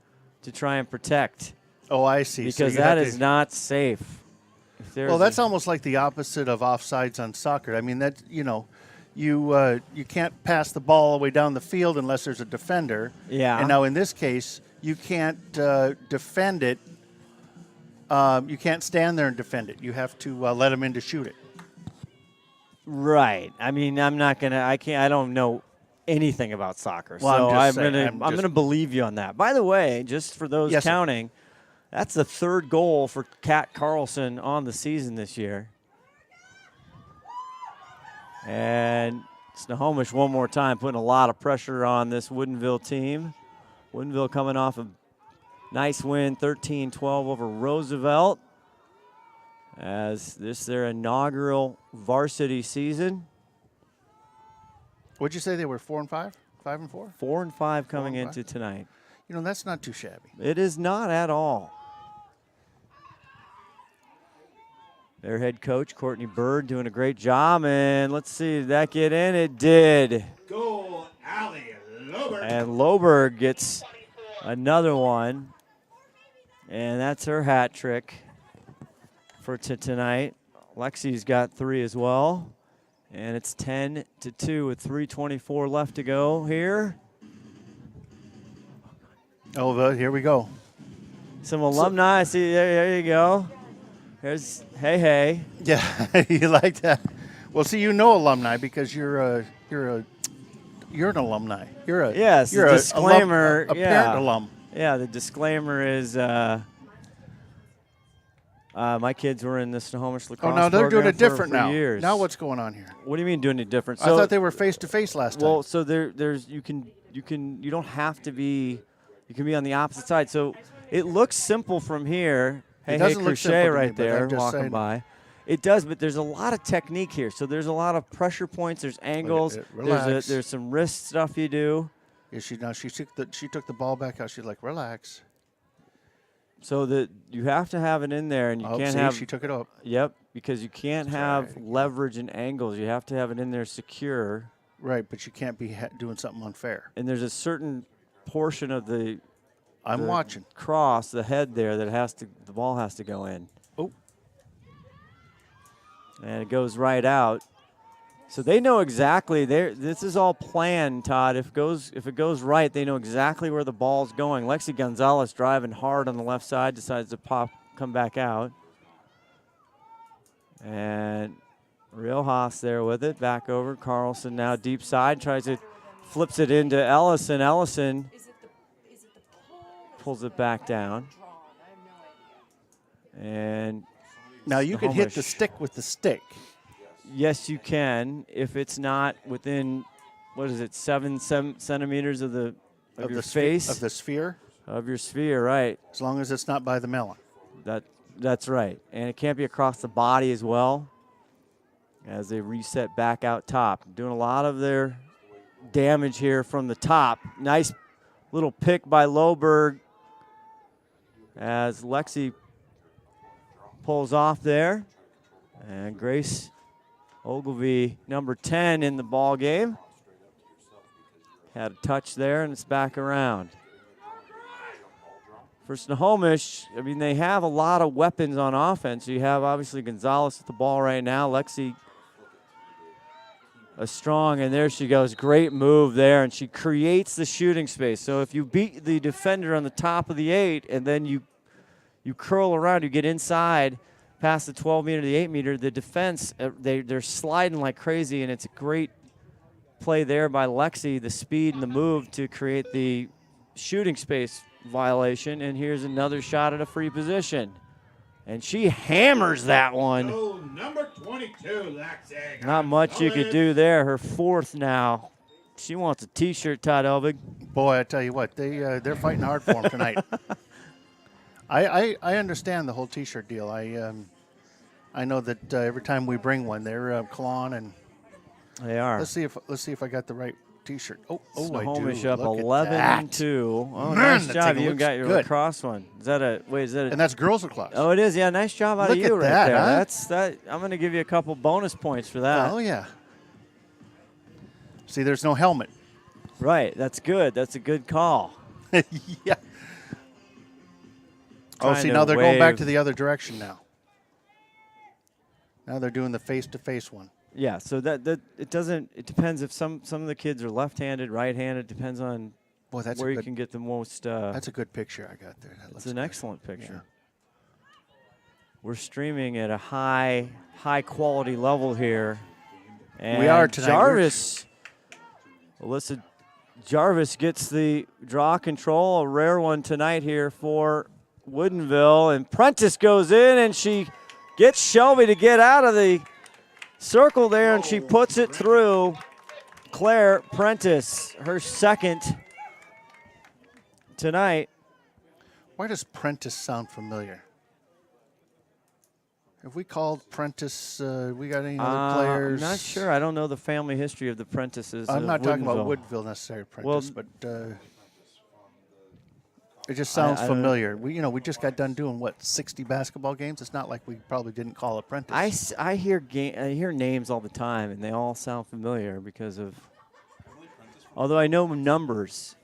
to try and protect. Oh, I see. Because that is not safe. Well, that's almost like the opposite of offsides on soccer. I mean, that you can't pass the ball all the way down the field unless there's a defender. Yeah. And now in this case, you can't defend it. You can't stand there and defend it. You have to let them in to shoot it. Right. I mean, I don't know anything about soccer, well, so I'm gonna believe you on that. By the way, just for those counting. Sir. That's the 3rd goal for Kat Carlson on the season this year. And Snohomish one more time putting a lot of pressure on this Woodinville team. Woodinville coming off a nice win, 13-12 over Roosevelt. As this their inaugural varsity season. What'd you say they were 4-5? 5-4? 4-5 coming into tonight. You know, that's not too shabby. It is not at all. Their head coach, Courtney Bird, doing a great job. And let's see, did that get in? It did. Goal, Allie Loberg. And Loberg gets another one. And that's her hat trick for tonight. Lexi's got 3 as well. And it's 10-2 with 3:24 left to go here. Oh, here we go. Some alumni. See, there you go. Here's Hey. Yeah, you like that. Well, see, you know alumni because you're an alumni. You're a disclaimer. A parent alum. Yeah, the disclaimer is my kids were in the Snohomish Lacrosse. Oh, now they're doing it different for now. Years. Now what's going on here? What do you mean doing it different? So, I thought they were face to face last time. Well, so you don't have to be. You can be on the opposite side. So it looks simple from here. Hey, Crochet right there walking by. It does, but there's a lot of technique here. So there's a lot of pressure points. There's angles. There's some wrist stuff you do. Yeah, she took the ball back out. She's like, relax. So that you have to have it in there, and you can't have. She took it up. Yep, because you can't have leverage and angles. You have to have it in there secure. Right, but you can't be doing something unfair. And there's a certain portion of the. I'm watching. Cross the head there that the ball has to go in. Oh. And it goes right out. So they know exactly this is all planned, Todd. If it goes right, they know exactly where the ball's going. Lexi Gonzalez driving hard on the left side, decides to come back out. And Riojas there with it, back over. Carlson now deep side, flips it into Ellison. Ellison pulls it back down. And now you can hit the stick with the stick. Yes, you can if it's not within, 7 centimeters of your face. Of the sphere? Of your sphere, right. As long as it's not by the melon. That's right. And it can't be across the body as well as they reset back out top. Doing a lot of their damage here from the top. Nice little pick by Loberg as Lexi pulls off there. And Grace Ogilvie, number 10 in the ball game. Had a touch there, and it's back around. For Snohomish, I mean, they have a lot of weapons on offense. You have, obviously, Gonzalez at the ball right now. Lexi strong, and there she goes. Great move there, and she creates the shooting space. So if you beat the defender on the top of the 8, and then you curl around, you get inside past the 12-meter to the 8-meter, the defense, they're sliding like crazy, and it's a great play there by Lexi, the speed and the move to create the shooting space violation. And here's another shot at a free position. And she hammers that one. Oh, number 22, Lexi. Not much you could do there. Her 4th now. She wants a T-shirt, Todd Elvig. Boy, I tell you what, they're fighting hard for them tonight. I understand the whole T-shirt deal. I know that every time we bring one, they're clawing and. They are. Let's see if I got the right T-shirt. Snohomish I do. up Look at 11-2. Oh, Man, nice that job. thing You looks got your good. lacrosse one. Is that a And that's girls lacrosse. Oh, it is. Yeah, nice job out Look of you at right that, there. huh? That's that. I'm going to give you a couple bonus points for that. Oh yeah. See, there's no helmet. Right. That's good. That's a good call. Yeah. Oh, see, Trying now to they're going back wave. to the other direction now. Now they're doing the face-to-face one. Yeah. So that it doesn't. It depends if some of the kids are left-handed, right-handed. Depends on Boy, that's where a you good, can get the most. That's a good picture I got there. That It's looks an good. excellent picture. We're streaming at a high quality level here. And We are tonight. Jarvis, Alyssa Jarvis gets the draw control, a rare one tonight here for Woodinville. And Prentice goes in, and she gets Shelby to get out of the circle there, and she puts it through. Claire Prentice, her 2nd tonight. Why does Prentice sound familiar? Have we called Prentice? We got any other players? I'm not sure. I don't know the family history of the Prentices. I'm of not talking about Woodinville. Woodville necessarily, Well, Prentice, but it just sounds I don't know. familiar. We just got done doing 60 basketball games. It's not like we probably didn't call it Prentice. I hear names all the time, and they all sound familiar because of. Although I know numbers.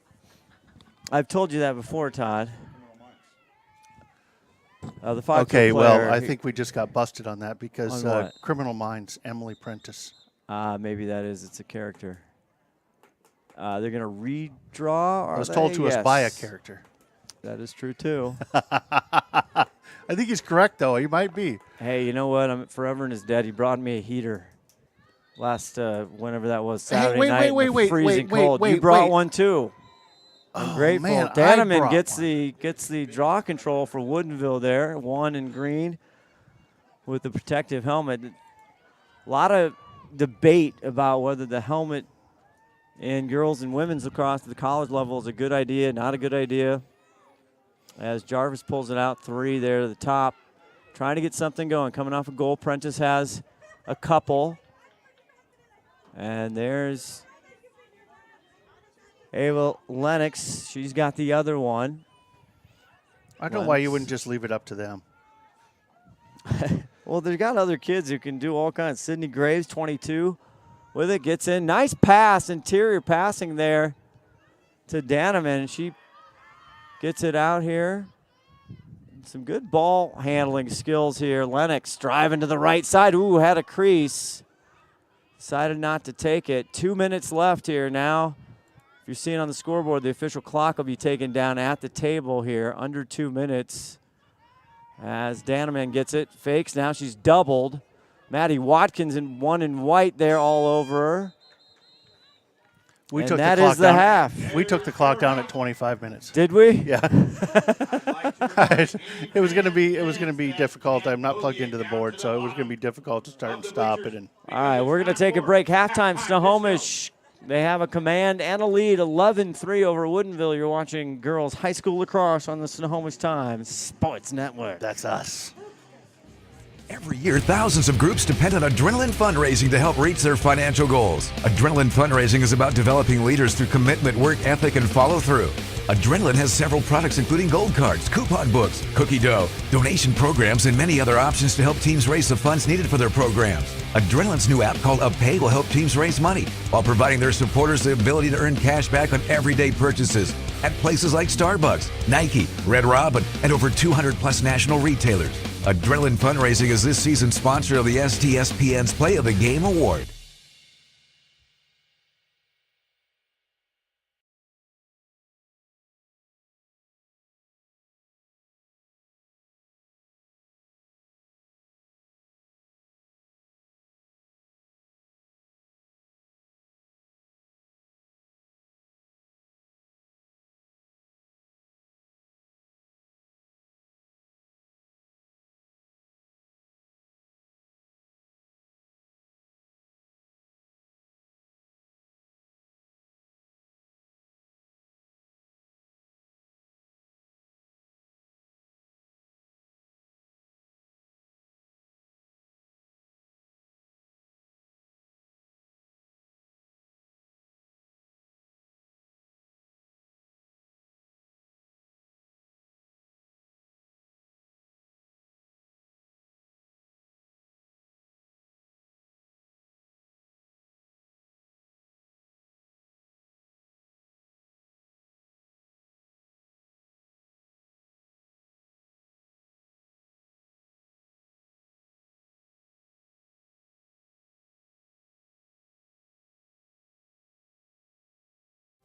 I've told you that before, Todd. The 5'2" Okay, player, well, I think we just got busted on that because On what? Criminal Minds, Emily Prentice. maybe that is. It's a character. They're going to redraw. I was told to us by a character. That is true, too. I think he's correct, though. He might be. Hey, you know what? I'm forever in his debt. He brought me a heater last, whenever that was, Saturday night. in the freezing cold. You brought one, too. I'm grateful. man, I Danneman brought gets the draw control for Woodinville there. 1 in green with the protective helmet. A lot of debate about whether the helmet in girls and women's lacrosse at the college level is a good idea, not a good idea. As Jarvis pulls it out, 3 there to the top. Trying to get something going. Coming off a goal. Prentice has a couple. And there's Ava Lennox. She's got the other one. I don't know why you wouldn't just leave it up to them. Well, they've got other kids who can do all kinds. Sydney Graves, 22, with it. Gets in. Nice pass, interior passing there to Danneman. She gets it out here. Some good ball handling skills here. Lennox driving to the right side. Ooh, had a crease. Decided not to take it. 2 minutes left here now. If you're seeing on the scoreboard, the official clock will be taken down at the table here. Under 2 minutes. As Danneman gets it. Fakes. Now she's doubled. Maddie Watkins in 1 in white there all over her. We and took that the clock is the down. half. We took the clock down at 25 minutes. Did we? Yeah. It was going to be difficult. I'm not plugged into the board, so it was going to be difficult to start and stop it. And All right, we're going to take a break. Halftime, Snohomish They have a command and a lead, 11-3 over Woodinville. You're watching girls high school lacrosse on the Snohomish Times Sports Network. That's us. Every year, thousands of groups depend on Adrenaline Fundraising to help reach their financial goals. Adrenaline Fundraising is about developing leaders through commitment, work ethic, and follow through. Adrenaline has several products including gold cards, coupon books, cookie dough, donation programs, and many other options to help teams raise the funds needed for their programs. Adrenaline's new app called UpPay will help teams raise money while providing their supporters the ability to earn cash back on everyday purchases at places like Starbucks, Nike, Red Robin, and over 200 plus national retailers. Adrenaline Fundraising is this season's sponsor of the STSPN's Play of the Game Award.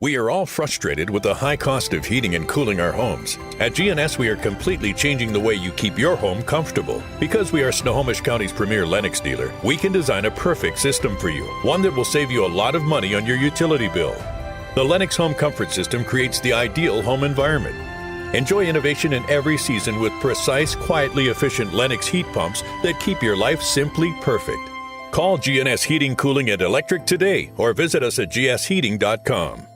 We are all frustrated with the high cost of heating and cooling our homes. At GNS, we are completely changing the way you keep your home comfortable. Because we are Snohomish County's premier Lennox dealer, we can design a perfect system for you, one that will save you a lot of money on your utility bill. The Lennox Home Comfort System creates the ideal home environment. Enjoy innovation in every season with precise, quietly efficient Lennox heat pumps that keep your life simply perfect. Call GNS Heating, Cooling, and Electric today or visit us at gsheating.com.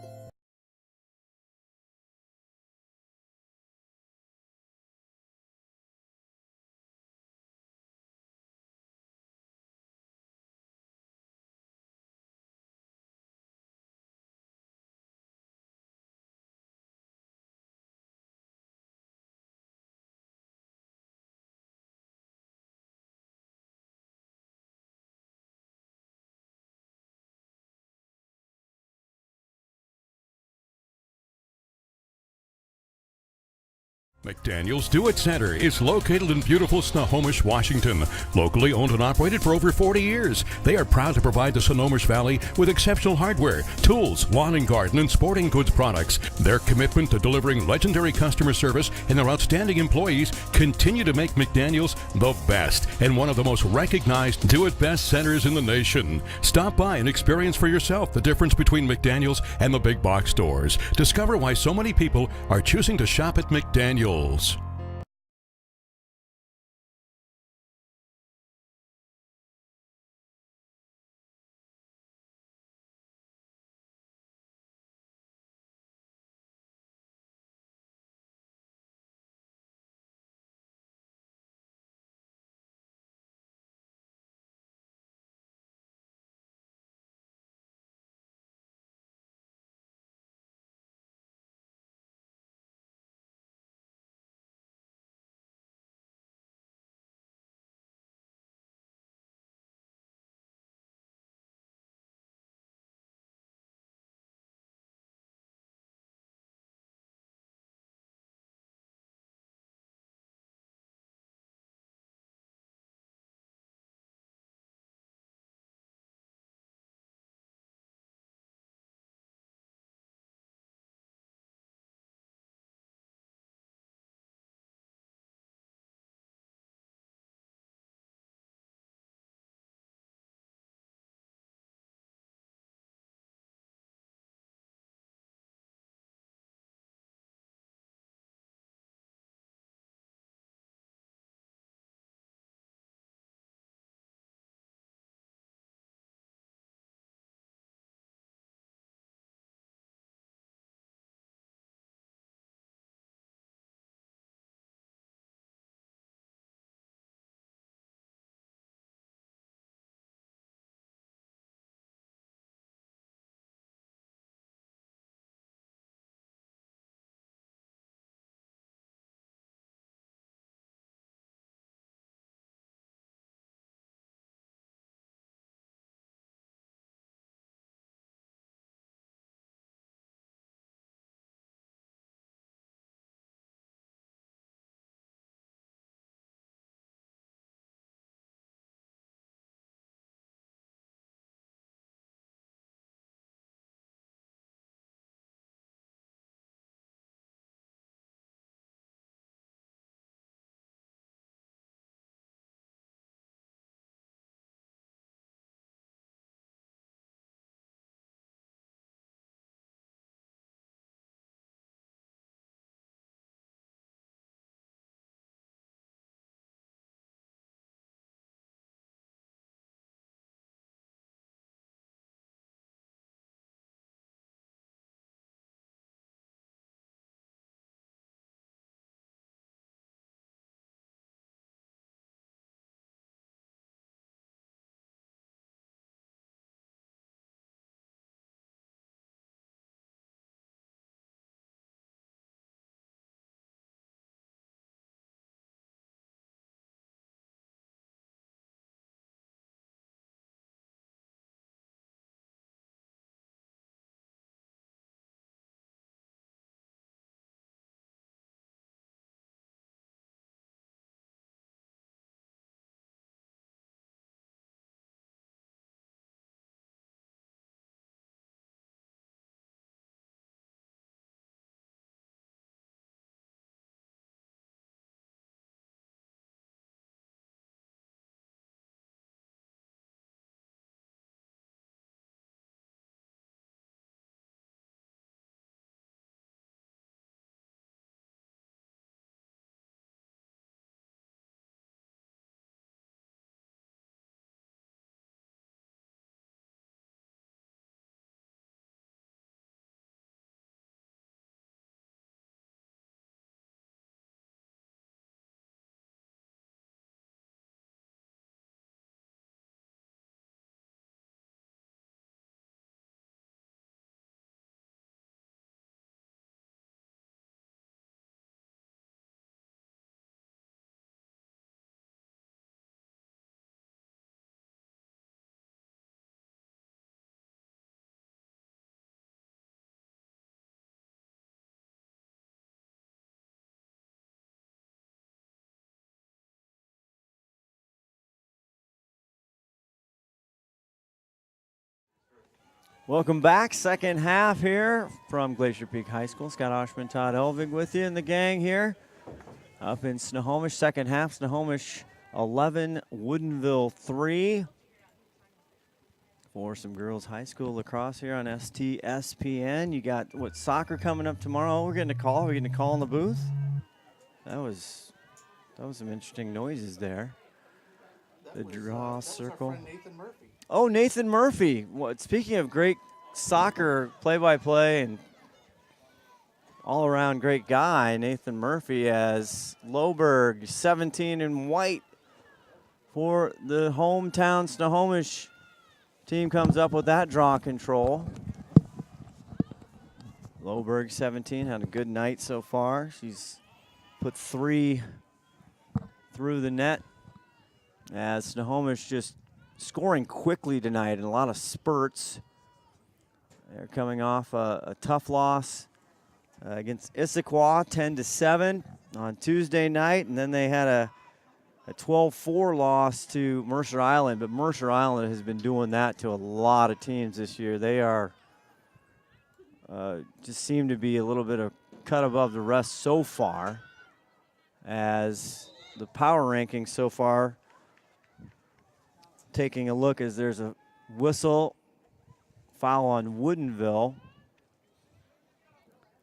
McDaniel's Do It Center is located in beautiful Snohomish, Washington. Locally owned and operated for over 40 years, they are proud to provide the Snohomish Valley with exceptional hardware, tools, lawn and garden, and sporting goods products. Their commitment to delivering legendary customer service and their outstanding employees continue to make McDaniel's the best and one of the most recognized Do It Best centers in the nation. Stop by and experience for yourself the difference between McDaniel's and the big box stores. Discover why so many people are choosing to shop at McDaniel's. Welcome back. Second half here from Glacier Peak High School. Scott Ohsman, Todd Elvig with you and the gang here up in Snohomish. Second half, Snohomish 11, Woodinville 3. For some girls high school lacrosse here on STSPN. You got, soccer coming up tomorrow? We're getting a call. We're getting a call in the booth. That was some interesting noises there. The draw circle. Nathan Murphy. Oh, Nathan Murphy. Speaking of great soccer play-by-play and all-around great guy, Nathan Murphy, as Lohberg, 17 in white for the hometown Snohomish team, comes up with that draw control. Lohberg, 17, had a good night so far. She's put 3 through the net, as Snohomish just scoring quickly tonight in a lot of spurts. They're coming off a tough loss against Issaquah, 10-7 on Tuesday night, and then they had a 12-4 loss to Mercer Island, but Mercer Island has been doing that to a lot of teams this year. They are just seem to be a little bit of cut above the rest so far, as the power rankings so far, taking a look as there's a whistle, foul on Woodinville,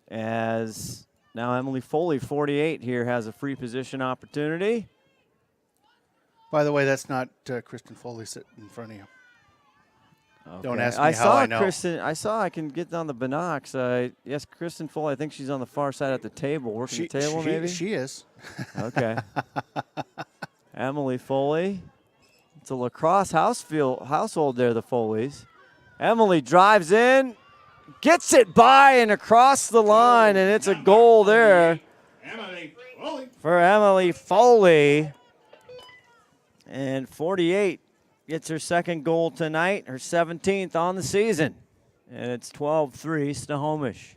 as now Emily Foley, 48 here, has a free position opportunity. By the way, that's not Kristen Foley sitting in front of you. Okay. Don't ask me how I know. Kristen, I can get on the binocs. Yes, Kristen Foley, I think she's on the far side at the table, working the table maybe? She is. Okay. Emily Foley. It's a lacrosse household there, the Foleys. Emily drives in, gets it by and across the line, and it's a goal there for Emily Foley. And 48 gets her second goal tonight, her 17th on the season. And it's 12-3 Snohomish.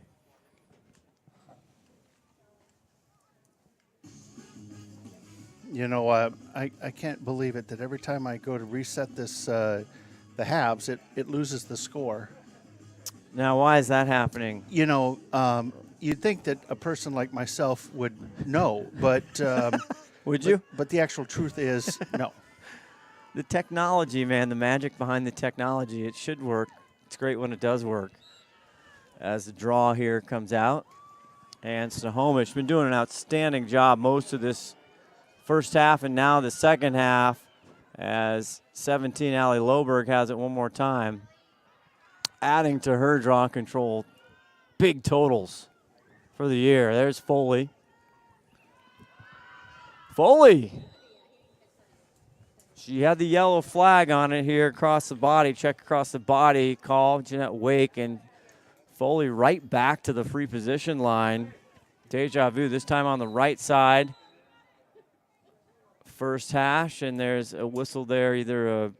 You know, I can't believe it that every time I go to reset this, the halves, it loses the score. Now, why is that happening? You know, you'd think that a person like myself would know, but would you? But the actual truth is no. The technology, man, the magic behind the technology, it should work. It's great when it does work. As the draw here comes out, and Snohomish been doing an outstanding job most of this first half and now the second half, as 17 Allie Lohberg has it one more time, adding to her draw control. Big totals for the year. There's Foley. Foley. She had the yellow flag on it here across the body, check across the body, call Jeanette Wake, and Foley right back to the free position line. Deja vu, this time on the right side. First hash, and there's a whistle there, either a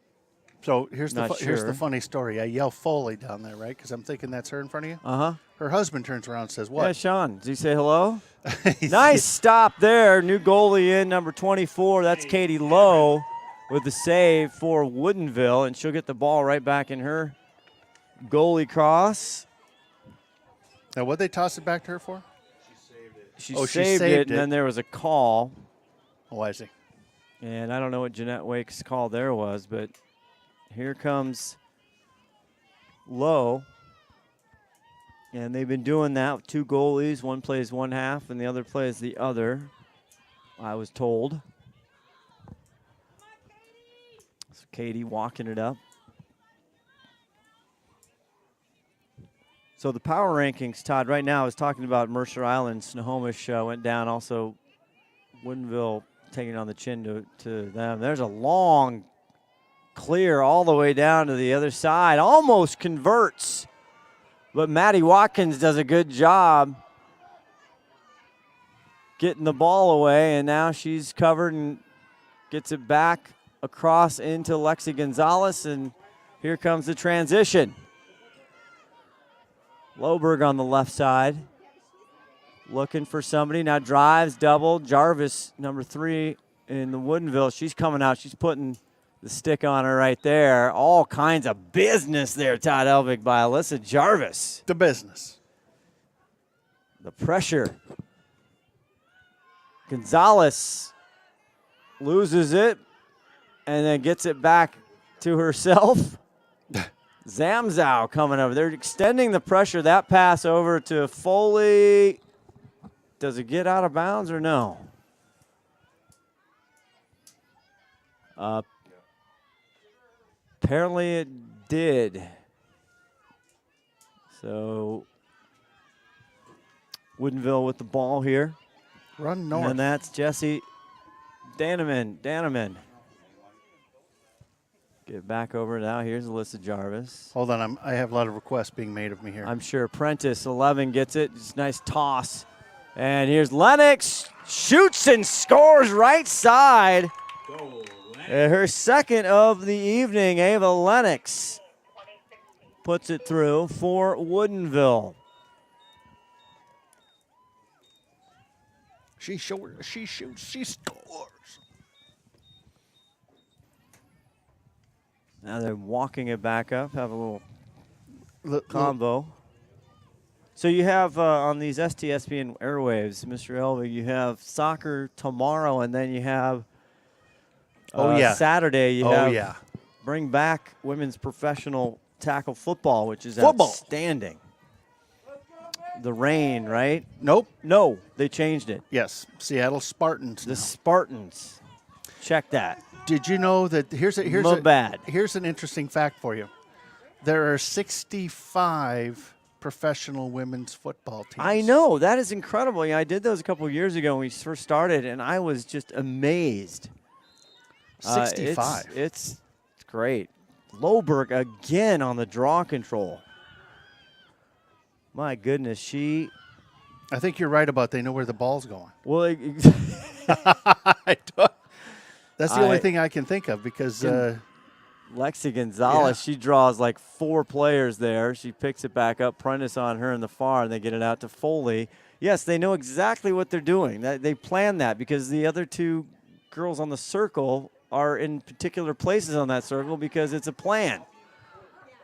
So here's the funny story. I yell Foley down there, right? Because I'm thinking that's her in front of you. Uh-huh. Her husband turns around and says, what? Yeah, Sean, does he say hello? Nice stop there. New goalie in, number 24. That's Katie Lowe with the save for Woodinville, and she'll get the ball right back in her goalie cross. Now, what'd they toss it back to her for? She saved it, and then there was a call. Oh, I see. And I don't know what Jeanette Wake's call there was, but here comes Lowe. And they've been doing that with 2 goalies. One plays one half and the other plays the other, I was told. So Katie walking it up. So the power rankings, Todd, right now I was talking about Mercer Island. Snohomish went down. Also, Woodinville taking on the chin to them. There's a long clear all the way down to the other side. Almost converts. But Maddie Watkins does a good job getting the ball away, and now she's covered and gets it back across into Lexi Gonzalez, and here comes the transition. Lohberg on the left side, looking for somebody. Now drives, double. Jarvis, number 3 in the Woodinville, she's coming out. She's putting the stick on her right there. All kinds of business there, Todd Elvig by Alyssa Jarvis. The business. The pressure. Gonzalez loses it and then gets it back to herself. Zamzow coming over. They're extending the pressure. That pass over to Foley. Does it get out of bounds or no? Apparently it did. So Woodinville with the ball here. Run north. And that's Jesse Daneman. Get back over now. Here's Alyssa Jarvis. Hold on. I have a lot of requests being made of me here. I'm sure Prentice, 11, gets it. Just nice toss. And here's Lennox. Shoots and scores right side. Her second of the evening, Ava Lennox puts it through for Woodinville. She shoots, she scores. Now they're walking it back up, have a little combo. So you have on these STSPN airwaves, Mr. Elvig, you have soccer tomorrow, and then you have Saturday. You have bring back women's professional tackle football, which is outstanding. The Rain, right? Nope. No, they changed it. Yes, Seattle Spartans. The Spartans. Check that. Did you know that here's an interesting fact for you. There are 65 professional women's football teams. I know. That is incredible. Yeah, I did those a couple of years ago when we first started, and I was just amazed. 65. It's great. Loberg again on the draw control. My goodness, I think you're right about they know where the ball's going. Well, that's the only thing I can think of because Lexi Gonzalez, she draws like 4 players there. She picks it back up. Prentice on her in the far, and they get it out to Foley. Yes, they know exactly what they're doing. They plan that because the other 2 girls on the circle are in particular places on that circle because it's a plan.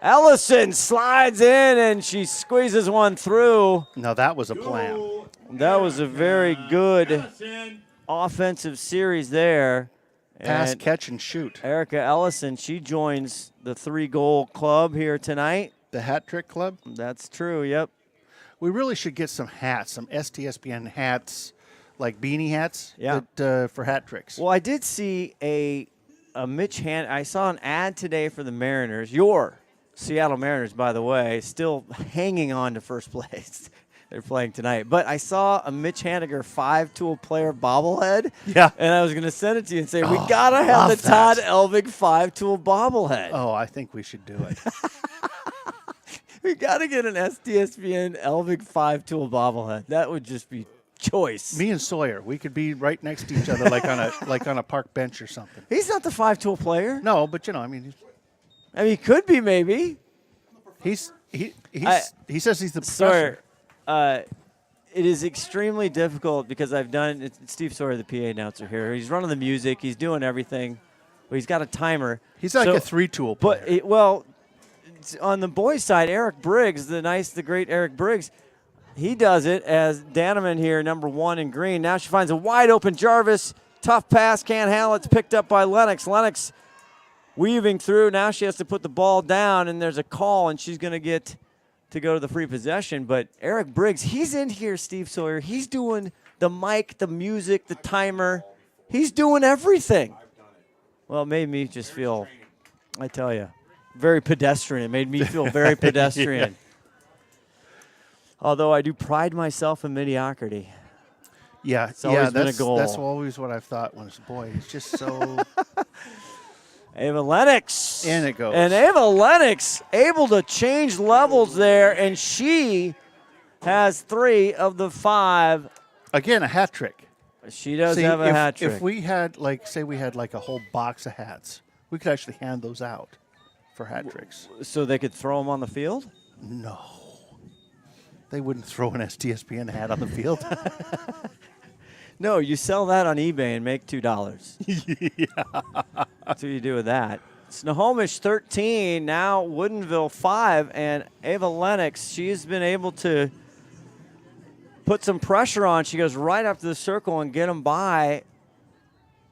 Ellison slides in, and she squeezes one through. No, that was a plan. That was a very good offensive series there. Pass, catch, and shoot. Erica Ellison, she joins the 3-goal club here tonight. The Hat Trick Club? That's true, yep. We really should get some hats, some STSPN hats, like beanie hats for hat tricks. Well, I did see a Mitch Hand. I saw an ad today for the Mariners. Your Seattle Mariners, by the way, still hanging on to first place. They're playing tonight. But I saw a Mitch Haniger 5-tool player bobblehead. Yeah. And I was going to send it to you and say, we got to have the Todd Elvig 5-tool bobblehead. Oh, I think we should do it. We got to get an STSPN Elvig 5-tool bobblehead. That would just be choice. Me and Sawyer, we could be right next to each other like on a park bench or something. He's not the 5-tool player. No, but I mean, he could be maybe. He says he's the professor. It is extremely difficult because it's Steve Sawyer, the PA announcer here. He's running the music. He's doing everything. But he's got a timer. He's like a 3-tool player. But on the boys' side, Eric Briggs, the great Eric Briggs, he does it as Daneman here, number 1 in green. Now she finds a wide-open Jarvis. Tough pass, can't handle it. It's picked up by Lennox. Lennox weaving through. Now she has to put the ball down, and there's a call, and she's going to get to go to the free possession. But Eric Briggs, he's in here, Steve Sawyer. He's doing the mic, the music, the timer. He's doing everything. Well, it made me just feel, I tell you, very pedestrian. It made me feel very pedestrian. Yeah. Although I do pride myself in mediocrity. Yeah, it's always been a goal. That's always what I've thought. It's just so. Ava Lennox. And it goes. And Ava Lennox able to change levels there, and she has 3 of the 5. Again, a hat trick. She does have a hat trick. If we had, say we had a whole box of hats, we could actually hand those out for hat tricks. So they could throw them on the field? No. They wouldn't throw an STSPN hat on the field. No, you sell that on eBay and make $2. Yeah. That's what you do with that. Snohomish 13, now Woodinville 5, and Ava Lennox, she's been able to put some pressure on. She goes right up to the circle and get them by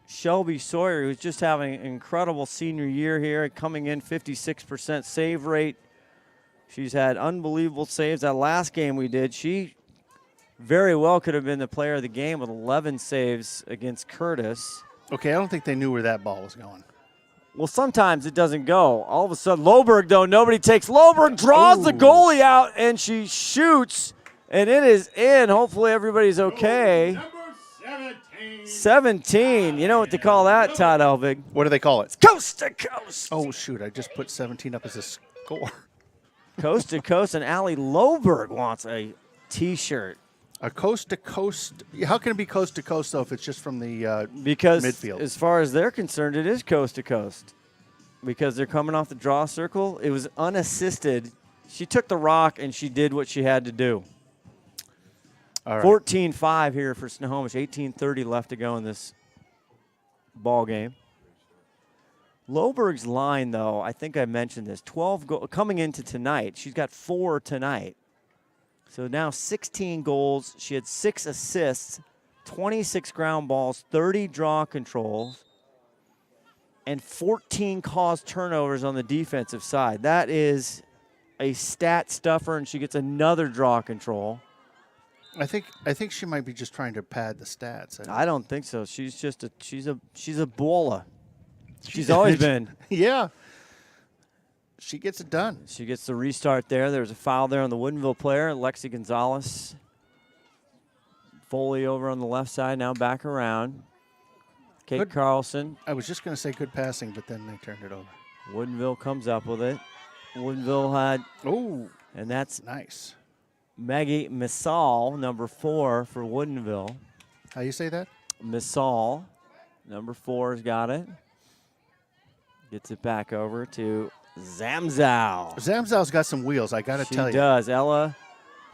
Shelby Sawyer, who's just having an incredible senior year here, coming in 56% save rate. She's had unbelievable saves. That last game we did, she very well could have been the player of the game with 11 saves against Curtis. Okay, I don't think they knew where that ball was going. Well, sometimes it doesn't go. All of a sudden, Loberg, though, nobody takes. Loberg draws the goalie out, and she shoots, and it is in. Hopefully everybody's okay. Number 17. You know what they call that, Todd Elvig? What do they call it? Coast to coast. Oh, shoot. I just put 17 up as a score. Coast to coast, and Allie Loberg wants a T-shirt. A coast to coast. How can it be coast to coast, though, if it's just from the because midfield? As far as they're concerned, it is coast to coast because they're coming off the draw circle. It was unassisted. She took the rock, and she did what she had to do. All right. 14-5 here for Snohomish. 18:30 left to go in this ball game. Loberg's line, though, I think I mentioned this, 12 coming into tonight. She's got 4 tonight. So now 16 goals. She had 6 assists, 26 ground balls, 30 draw controls, and 14 caused turnovers on the defensive side. That is a stat stuffer, and she gets another draw control. I think she might be just trying to pad the stats. I don't think so. She's just she's a baller. She's always been. Yeah. She gets it done. She gets the restart there. There's a foul there on the Woodinville player, Lexi Gonzalez. Foley over on the left side, now back around. Kate Carlson. I was just going to say good passing, but then they turned it over. Woodinville comes up with it. Woodinville had, and that's nice. Maggie Missal, number 4 for Woodinville. How you say that? Missal, number 4 has got it. Gets it back over to Zamzow. Zamzow's got some wheels, I got to tell you. She does. Ella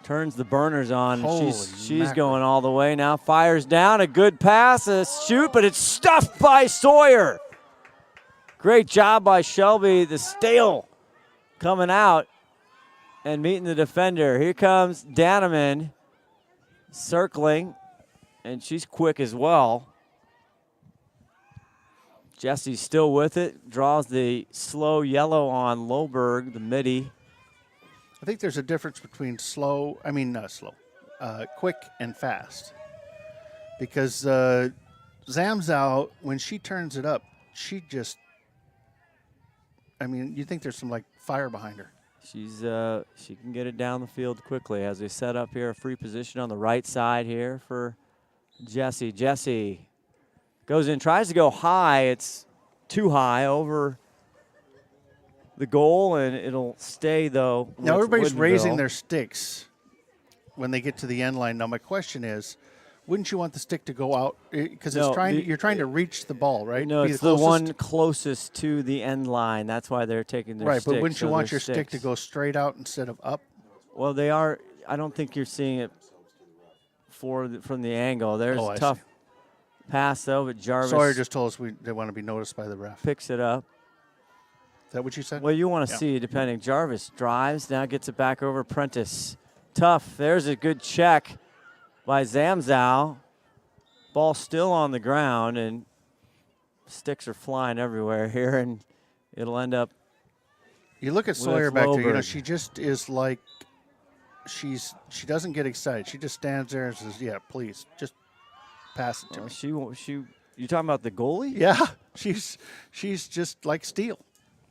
turns the burners on. She's mackerel. going all the way now. Fires down. A good pass, a shoot, but it's stuffed by Sawyer. Great job by Shelby. The Stale coming out and meeting the defender. Here comes Daneman circling, and she's quick as well. Jesse's still with it. Draws the slow yellow on Loberg, the midi. I think there's a difference between quick and fast. Because Zamzow, when she turns it up, she just, you think there's some fire behind her. She can get it down the field quickly as they set up here a free position on the right side here for Jesse. Jesse goes in, tries to go high. It's too high over the goal, and it'll stay, though. Now, everybody's Woodinville. raising their sticks when they get to the end line. Now, my question is, wouldn't you want the stick to go out? Because you're trying to reach the ball, right? No, it's the one closest to the end line. That's why they're taking their right, stick. but wouldn't you want your sticks. stick to go straight out instead of up? Well, they are. I don't think you're seeing it from the angle. There's a tough pass, though, but Jarvis. Sawyer just told us they want to be noticed by the ref. Picks it up. Is that what you said? Well, you want to see, depending. Jarvis drives, now gets it back over Prentice. Tough. There's a good check by Zamzow. Ball still on the ground, and sticks are flying everywhere here, and it'll end up. You look at Sawyer back Loberg. there. She just is like, she doesn't get excited. She just stands there and says, "Yeah, please, just pass it to me." You talking about the goalie? Yeah, she's just like steel.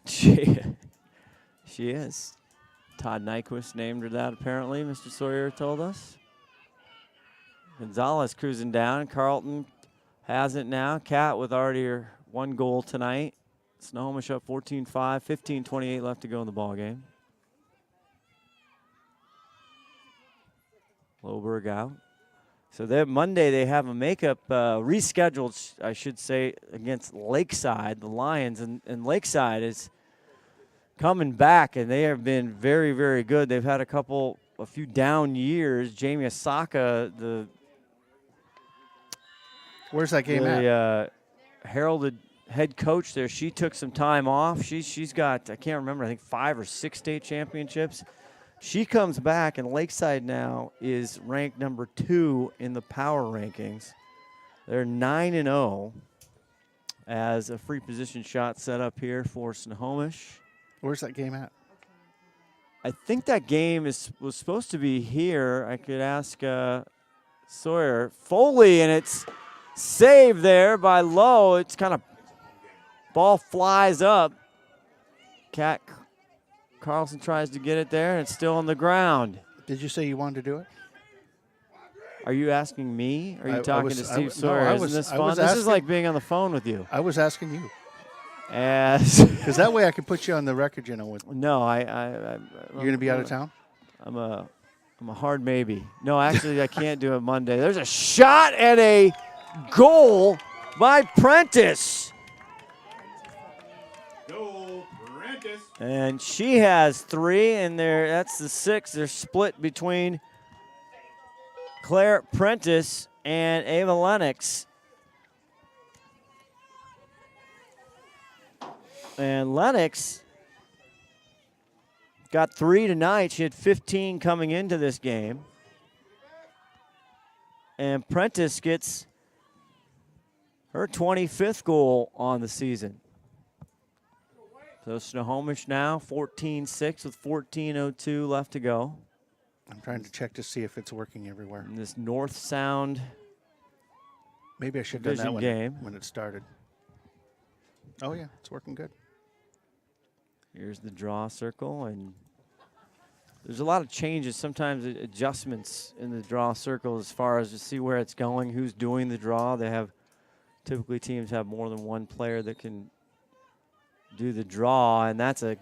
She is. Todd Nyquist named her that, apparently, Mr. Sawyer told us. Gonzalez cruising down. Carlton has it now. Cat with already her 1 goal tonight. Snohomish up 14-5, 15:28 left to go in the ball game. Loberg out. So Monday they have a makeup rescheduled, I should say, against Lakeside, the Lions, and Lakeside is coming back, and they have been very, very good. They've had a few down years. Jamie Asaka, the Where's that game at? The heralded head coach there, she took some time off. She's got, I can't remember, I think 5 or 6 state championships. She comes back, and Lakeside now is ranked number 2 in the power rankings. They're 9-0 as a free position shot set up here for Snohomish. Where's that game at? I think that game was supposed to be here. I could ask Sawyer. Foley, and it's saved there by Lowe. It's kind of ball flies up. Cat Carlson tries to get it there, and it's still on the ground. Did you say you wanted to do it? Are you asking me? Or are you talking to Steve Sawyer? No, Isn't this fun? This is like being on the phone with you. I was asking you. Because that way I can put you on the record, you know. No, You're going to be out of town? I'm a hard maybe. No, actually, I can't do it Monday. There's a shot and a goal by Prentice. Goal, Prentice. And she has 3, and that's the 6. They're split between Claire Prentice and Ava Lennox. And Lennox got 3 tonight. She had 15 coming into this game. And Prentice gets her 25th goal on the season. So Snohomish now 14-6 with 14:02 left to go. I'm trying to check to see if it's working everywhere. In this North Sound Maybe I should have done that game. when it started. Oh, yeah, it's working good. Here's the draw circle, and there's a lot of changes, sometimes adjustments in the draw circle as far as to see where it's going, who's doing the draw. Typically teams have more than one player that can do the draw, and that's a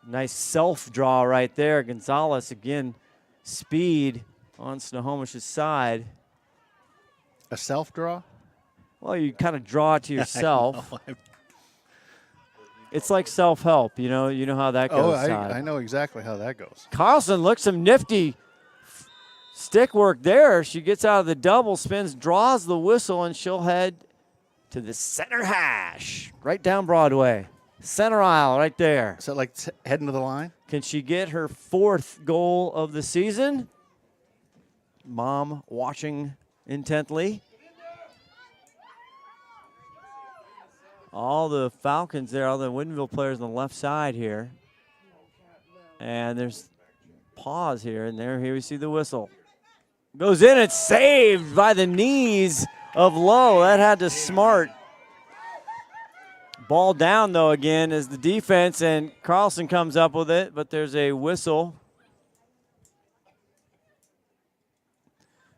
nice self-draw right there. Gonzalez, again, speed on Snohomish's side. A self-draw? Well, you kind of draw it to yourself. It's like self-help, you know how that goes. I know exactly how that goes. Carlson looks some nifty stick work there. She gets out of the double, spins, draws the whistle, and she'll head to the center hash, right down Broadway. Center aisle right there. Is that like heading to the line? Can she get her 4th goal of the season? Mom watching intently. All the Falcons there, all the Woodinville players on the left side here. And there's pause here, and here we see the whistle. Goes in, it's saved by the knees of Lowe. That had to smart. Ball down, though, again, is the defense, and Carlson comes up with it, but there's a whistle.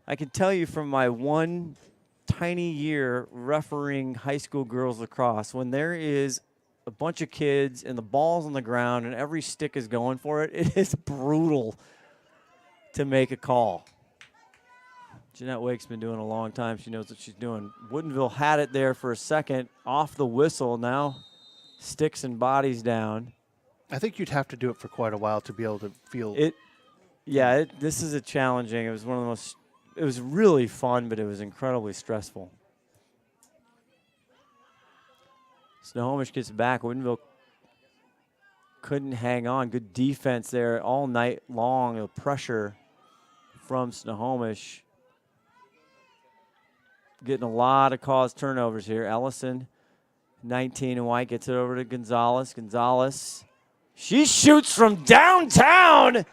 I can tell you from my one tiny year refereeing high school girls lacrosse, when there is a bunch of kids and the ball's on the ground and every stick is going for it, it is brutal to make a call. Jeanette Wake's been doing it a long time. She knows what she's doing. Woodinville had it there for a second, off the whistle. Now sticks and bodies down. I think you'd have to do it for quite a while to be able to feel it. Yeah, this is a challenging. It was one of the most. It was really fun, but it was incredibly stressful. Snohomish gets back. Woodinville couldn't hang on. Good defense there all night long. The pressure from Snohomish. Getting a lot of caused turnovers here. Ellison, 19 and white, gets it over to Gonzalez. Gonzalez, she shoots from downtown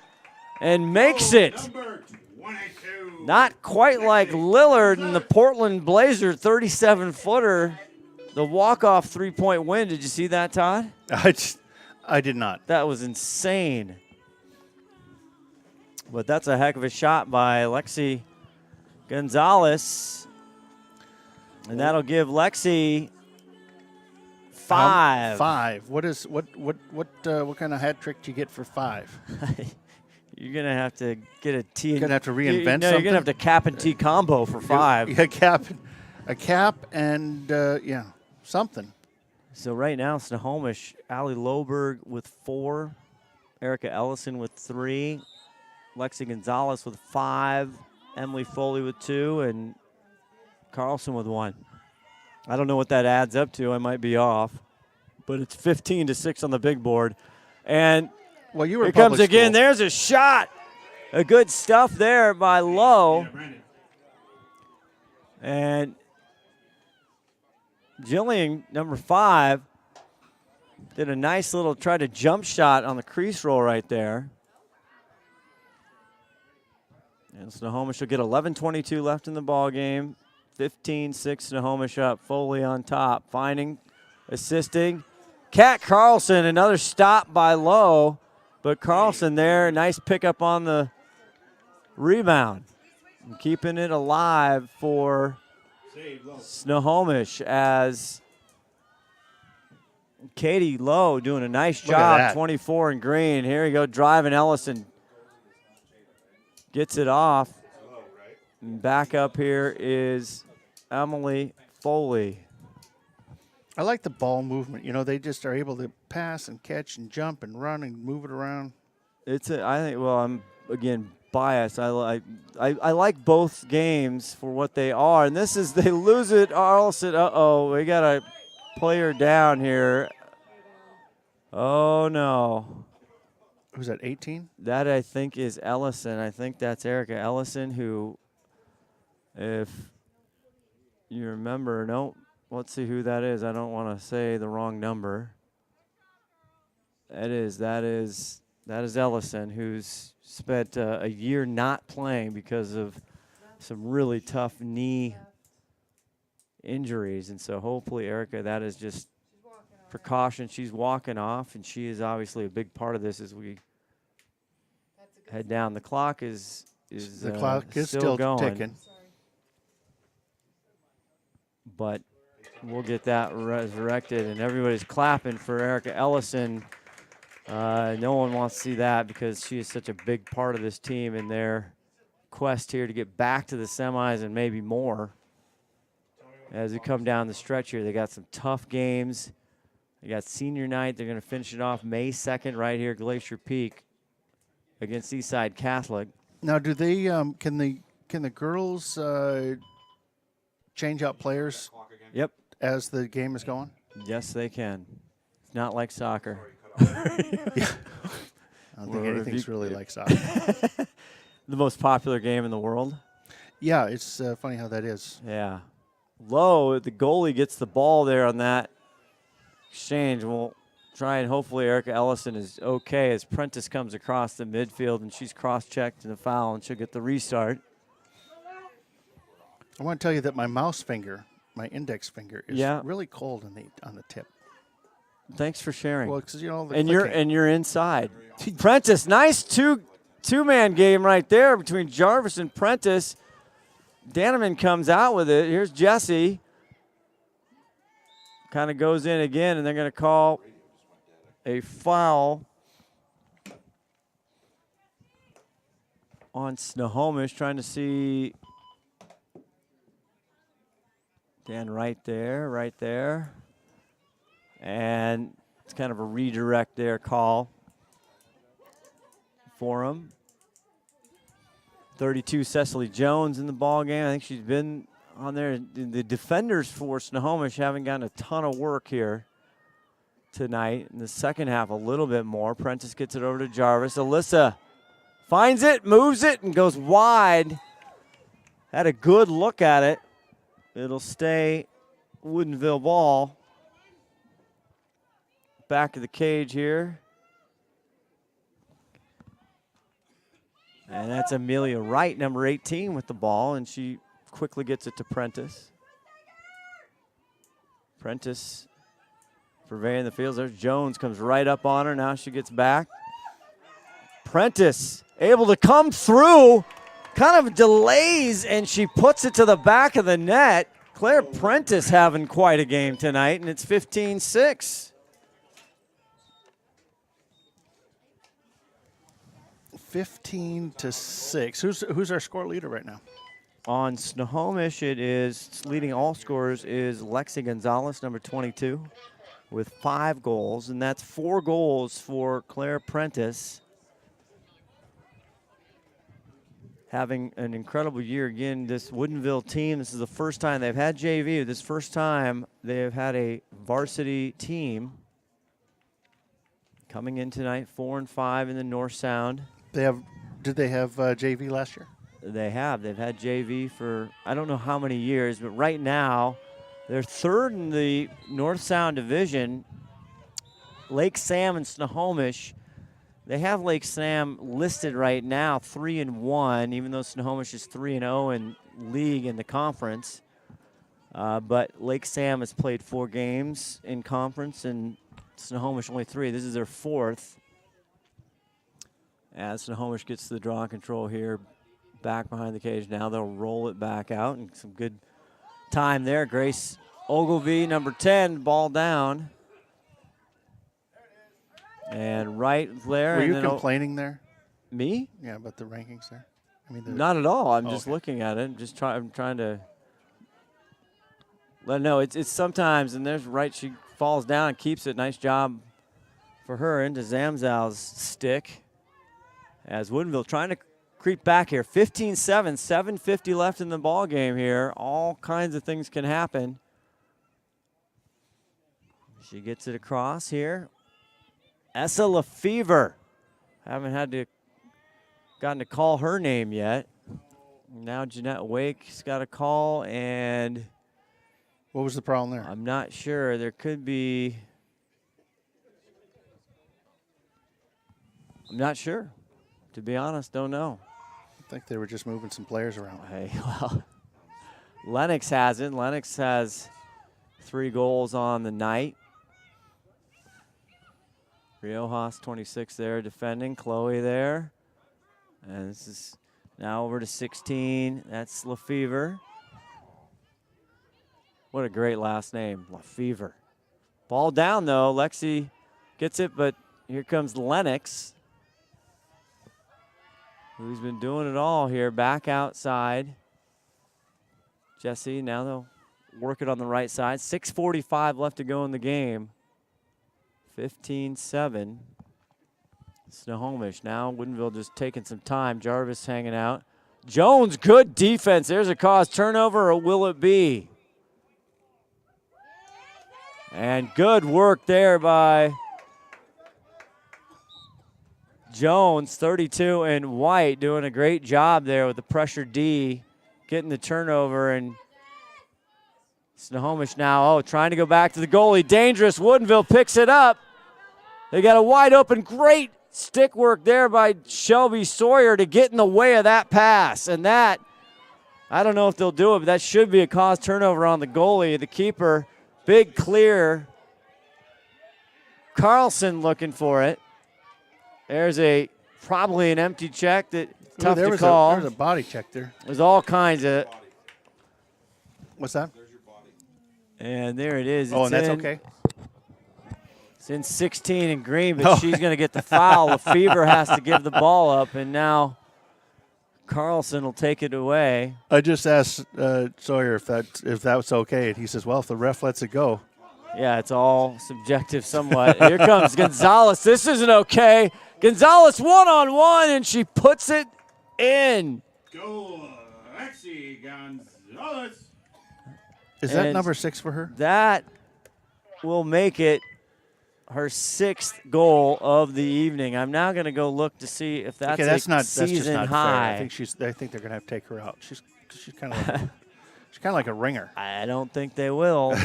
and makes it. Not quite like Lillard and the Portland Blazer 37-footer. The walk-off three-point win. Did you see that, Todd? I did not. That was insane. But that's a heck of a shot by Lexi Gonzalez. And that'll give Lexi 5. 5. What kind of hat trick do you get for 5? You're gonna have to get a T. You're gonna have to reinvent something. You're gonna have to cap and T combo for 5. Yeah, a cap, and something. So right now, Snohomish, Allie Loberg with 4, Erica Ellison with 3, Lexi Gonzalez with 5, Emily Foley with 2, and Carlson with 1. I don't know what that adds up to. I might be off. But it's 15-6 on the big board. And well, you were here comes again. There's a shot. A good stuff there by Lowe. And Jillian, number 5, did a nice little try to jump shot on the crease roll right there. And Snohomish will get 11:22 left in the ball game. 15-6 Snohomish up. Foley on top, finding, assisting. Kat Carlson, another stop by Lowe, but Carlson there, nice pickup on the rebound. And keeping it alive for Snohomish as Katie Lowe doing a nice job, 24 in green. Here we go, driving Ellison. Gets it off. And back up here is Emily Foley. I like the ball movement. You know, they just are able to pass and catch and jump and run and move it around. I think, well, I'm, again, biased. I like both games for what they are. And this is, they lose it. Arlson, uh-oh, we got a player down here. Oh, no. Who's that, 18? That, I think, is Ellison. I think that's Erica Ellison, who, if you remember, no, let's see who that is. I don't want to say the wrong number. That is Ellison, who's spent a year not playing because of some really tough knee injuries. And so hopefully, Erica, that is just precaution. She's walking off, and she is obviously a big part of this as we head down. The clock is the clock is still going, ticking. but we'll get that resurrected, and everybody's clapping for Erica Ellison. No one wants to see that because she is such a big part of this team in their quest here to get back to the semis and maybe more. As we come down the stretch here, they got some tough games. They got senior night. They're going to finish it off May 2nd right here, Glacier Peak against Eastside Catholic. Now, do they can the girls change out players? Yep. As the game is going? Yes, they can. It's not like soccer. Yeah. I don't think anything's really like soccer. The most popular game in the world. Yeah, it's funny how that is. Yeah. Lowe, the goalie, gets the ball there on that exchange. We'll try and hopefully Erica Ellison is okay as Prentice comes across the midfield and she's cross-checked in the foul and she'll get the restart. I want to tell you that my mouse finger, my index finger, is really cold on the tip. Thanks for sharing. Well, because and you're inside. Prentice, nice two-man game right there between Jarvis and Prentice. Daneman comes out with it. Here's Jesse. Kind of goes in again, and they're going to call a foul on Snohomish. Trying to see Dan right there. And it's kind of a redirect there call for him. 32, Cecily Jones in the ball game. I think she's been on there. The defenders for Snohomish haven't gotten a ton of work here tonight. In the second half, a little bit more. Prentice gets it over to Jarvis. Alyssa finds it, moves it, and goes wide. Had a good look at it. It'll stay Woodinville ball. Back of the cage here. And that's Amelia Wright, number 18, with the ball, and she quickly gets it to Prentice. Prentice surveying the field. There's Jones, comes right up on her. Now she gets back. Prentice able to come through, kind of delays, and she puts it to the back of the net. Claire Prentice having quite a game tonight, and it's 15-6. 15-6. Who's our score leader right now? On Snohomish, it is leading all scorers is Lexi Gonzalez, number 22, with 5 goals, and that's 4 goals for Claire Prentice. having an incredible year again. This Woodinville team, this is the first time they've had JV. This first time they have had a varsity team coming in tonight, 4-5 in the North Sound. Did they have JV last year? They have. They've had JV for I don't know how many years, but right now they're third in the North Sound division. Lake Sam and Snohomish. They have Lake Sam listed right now 3-1, even though Snohomish is 3-0 in league in the conference. But Lake Sam has played 4 games in conference and Snohomish only 3. This is their 4th. As Snohomish gets the draw control here, back behind the cage. Now they'll roll it back out, and some good time there. Grace Ogilvie, number 10, ball down. And right there. Were you complaining there? Me? Yeah, about the rankings there. I mean, not at all. I'm just looking at it. I'm trying to let know. It's sometimes, and there's right. She falls down and keeps it. Nice job for her into Zamzal's stick. As Woodinville trying to creep back here. 15-7, 7:50 left in the ball game here. All kinds of things can happen. She gets it across here. Essa Lefevre. Haven't gotten to call her name yet. Now Jeanette Wake's got a call, and what was the problem there? I'm not sure. There could be. I'm not sure. To be honest, don't know. I think they were just moving some players around. Hey, well, Lennox hasn't. Lennox has 3 goals on the night. Riojas, 26 there, defending. Chloe there. And this is now over to 16. That's Lefevre. What a great last name, Lefevre. Ball down, though. Lexi gets it, but here comes Lennox, who's been doing it all here. Back outside. Jesse, now they'll work it on the right side. 6:45 left to go in the game. 15-7. Snohomish now. Woodinville just taking some time. Jarvis hanging out. Jones, good defense. There's a cause. Turnover, or will it be? And good work there by Jones, 32, and White doing a great job there with the pressure D, getting the turnover. And Snohomish now, trying to go back to the goalie. Dangerous. Woodinville picks it up. They got a wide open, great stick work there by Shelby Sawyer to get in the way of that pass. And that, I don't know if they'll do it, but that should be a cause turnover on the goalie. The keeper, big clear. Carlson looking for it. There's probably an empty check that tough to call. There was a body check there. There's all kinds of. What's that? And there it is. And that's okay. It's in 16 in green, but she's going to get the foul. Lefevre has to give the ball up, and now Carlson will take it away. I just asked Sawyer if that was okay, and he says, well, if the ref lets it go. Yeah, it's all subjective somewhat. Here comes Gonzalez. This isn't okay. Gonzalez one-on-one, and she puts it in. Go, Lexi Gonzalez. Is that number 6 for her? That will make it her 6th goal of the evening. I'm now going to go look to see if that's that's just not high. Fair. I think they're going to have to take her out. She's kind of like a ringer. I don't think they will.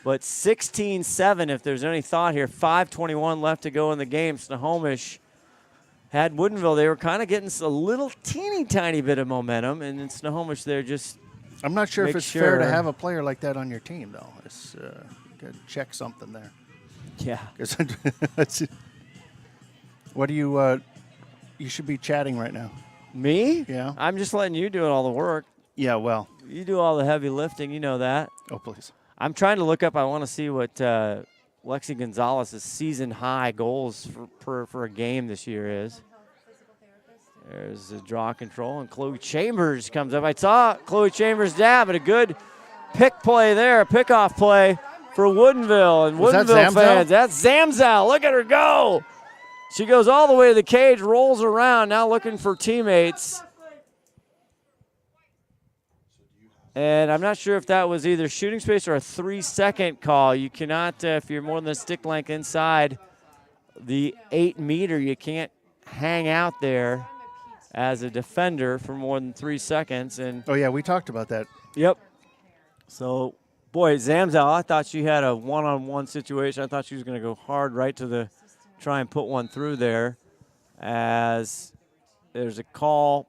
But 16-7, if there's any thought here. 5:21 left to go in the game. Snohomish had Woodinville. They were kind of getting a little teeny tiny bit of momentum, and in Snohomish they're just. I'm not sure if it's fair to have a player like that on your team, though. It's got to check something there. Yeah. What do you? You should be chatting right now. Me? Yeah. I'm just letting you do all the work. Yeah. Well. You do all the heavy lifting. You know that. Oh, please. I'm trying to look up. I want to see what Lexi Gonzalez's season high goals for a game this year is. There's the draw control, and Chloe Chambers comes up. I saw Chloe Chambers dab, but a good pick play there, pick-off play for Woodinville. And Woodinville fans, that's Zamzal. Look at her go. She goes all the way to the cage, rolls around, now looking for teammates. And I'm not sure if that was either shooting space or a 3-second call. You cannot, if you're more than a stick length inside the 8 meter, you can't hang out there as a defender for more than 3 seconds. And oh, yeah, we talked about that. Yep. So, boy, Zamzow, I thought she had a one-on-one situation. I thought she was going to go hard right to the try and put one through there, as there's a call.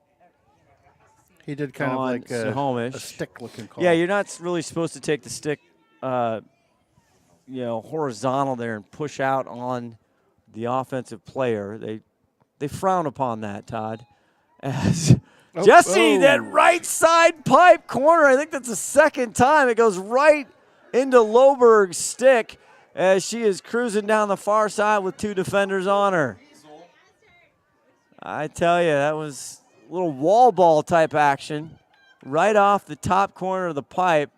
He did kind of like a stick-looking call. Yeah, you're not really supposed to take the stick, horizontal there and push out on the offensive player. They frown upon that, Todd. As Jesse, that right side pipe corner, I think that's the second time. It goes right into Loberg's stick as she is cruising down the far side with 2 defenders on her. I tell you, that was a little wall ball type action right off the top corner of the pipe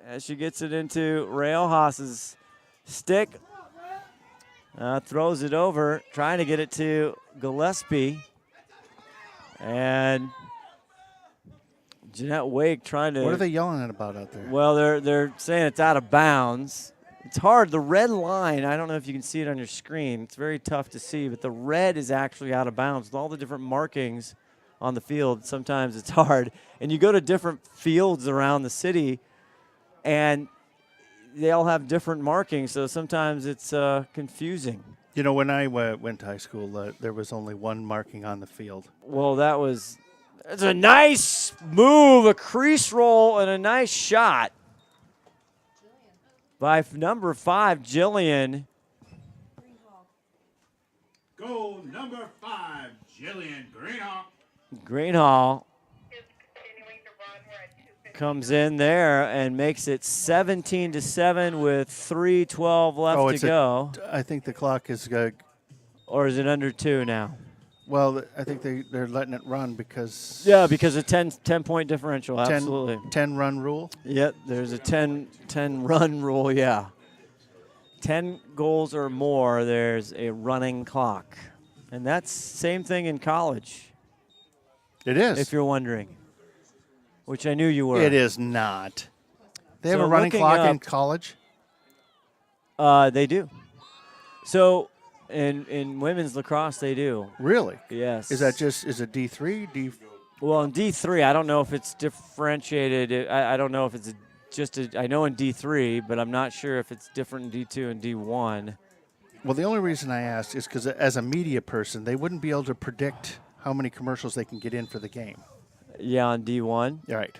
as she gets it into Rael Haas's stick. Throws it over, trying to get it to Gillespie. And Jeanette Wake trying to. What are they yelling about out there? Well, they're saying it's out of bounds. It's hard. The red line, I don't know if you can see it on your screen. It's very tough to see, but the red is actually out of bounds. With all the different markings on the field, sometimes it's hard. And you go to different fields around the city, and they all have different markings, so sometimes it's confusing. You know, when I went to high school, there was only one marking on the field. Well, it's a nice move, a crease roll, and a nice shot by number 5, Jillian. Goal number 5, Jillian Greenhall. Greenhall comes in there and makes it 17-7 with 3:12 left to go. I think the clock is or is it under 2 now? Well, I think they're letting it run because. Yeah, because of 10-point differential, absolutely. 10-run rule? Yep, there's a 10-run rule, yeah. 10 goals or more, there's a running clock. And that's same thing in college. It is. If you're wondering, which I knew you were. It is not. They have a running clock in college? They do. So in women's lacrosse, they do. Really? Yes. Is it D3? Well, in D3, I don't know if it's differentiated. I don't know if it's I know in D3, but I'm not sure if it's different in D2 and D1. Well, the only reason I asked is because as a media person, they wouldn't be able to predict how many commercials they can get in for the game. Yeah, on D1. Right.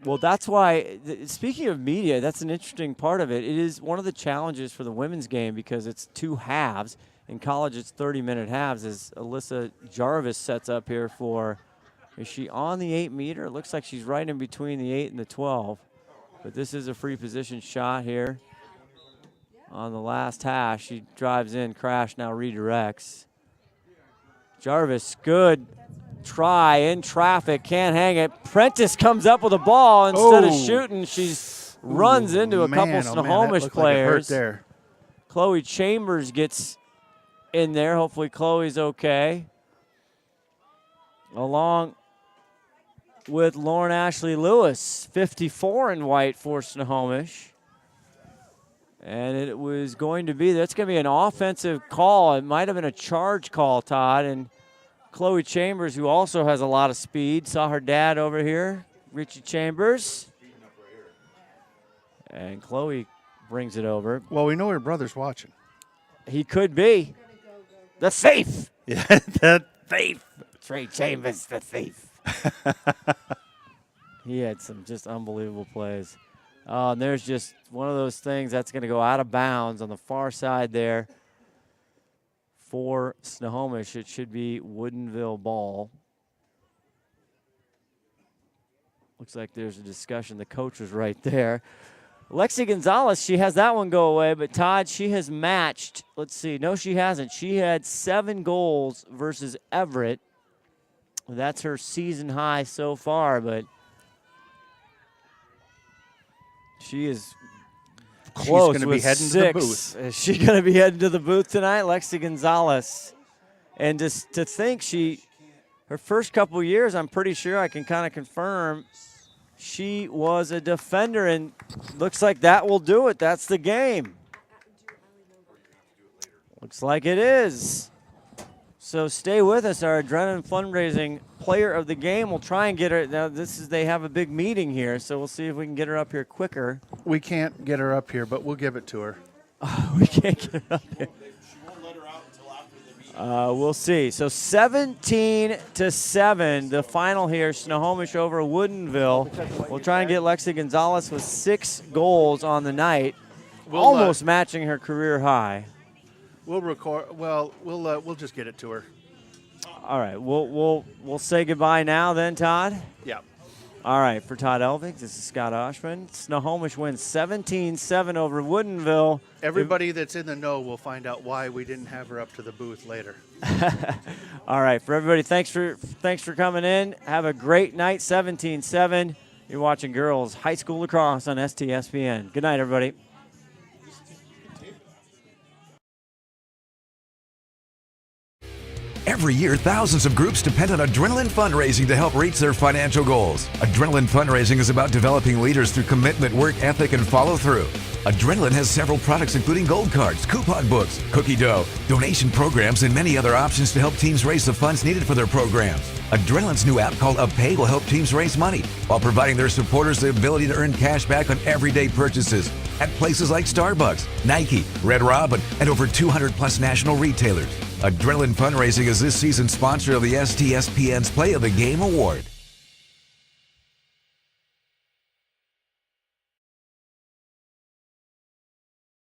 Well, that's why, speaking of media, that's an interesting part of it. It is one of the challenges for the women's game because it's 2 halves. In college, it's 30-minute halves, as Alyssa Jarvis sets up here for. Is she on the 8 meter? It looks like she's right in between the 8 and the 12. But this is a free position shot here on the last hash. She drives in, crash, now redirects. Jarvis, good try in traffic, can't hang it. Prentice comes up with a ball instead of shooting. She runs into a couple Snohomish players. Like it hurt there. Chloe Chambers gets in there. Hopefully Chloe's okay. Along with Lauren Ashley Lewis, 54 in white for Snohomish. And it was going to be, that's going to be an offensive call. It might have been a charge call, Todd. And Chloe Chambers, who also has a lot of speed, saw her dad over here, Richie Chambers. And Chloe brings it over. Well, we know her brother's watching. He could be. The thief. Yeah, the thief. Trey Chambers, the thief. He had some just unbelievable plays. And there's just one of those things that's going to go out of bounds on the far side there for Snohomish. It should be Woodinville ball. Looks like there's a discussion. The coach was right there. Lexi Gonzalez, she has that one go away, but Todd, she has matched. Let's see. No, she hasn't. She had 7 goals versus Everett. That's her season high so far, but she is close. She's going to with be heading 6. to the booth. Is she going to be heading to the booth tonight? Lexi Gonzalez. And just to think her first couple years, I'm pretty sure I can kind of confirm she was a defender, and looks like that will do it. That's the game. Looks like it is. So stay with us. Our Adrenaline Fundraising Player of the Game. We'll try and get her. Now, they have a big meeting here, so we'll see if we can get her up here quicker. We can't get her up here, but we'll give it to her. We can't get her up here. We'll see. So 17-7, the final here. Snohomish over Woodinville. We'll try and get Lexi Gonzalez with 6 goals on the night, almost matching her career high. We'll record. Well, we'll just get it to her. All right. We'll say goodbye now, then, Todd. Yeah. All right. For Todd Elvig, this is Scott Ohsman. Snohomish wins 17-7 over Woodinville. Everybody that's in the know will find out why we didn't have her up to the booth later. All right. For everybody, thanks for coming in. Have a great night. 17-7. You're watching girls high school lacrosse on STSPN. Good night, everybody. Every year, thousands of groups depend on Adrenaline Fundraising to help reach their financial goals. Adrenaline Fundraising is about developing leaders through commitment, work ethic, and follow through. Adrenaline has several products including gold cards, coupon books, cookie dough, donation programs, and many other options to help teams raise the funds needed for their programs. Adrenaline's new app called UpPay will help teams raise money while providing their supporters the ability to earn cash back on everyday purchases at places like Starbucks, Nike, Red Robin, and over 200 plus national retailers. Adrenaline Fundraising is this season's sponsor of the STSPN's Play of the Game Award.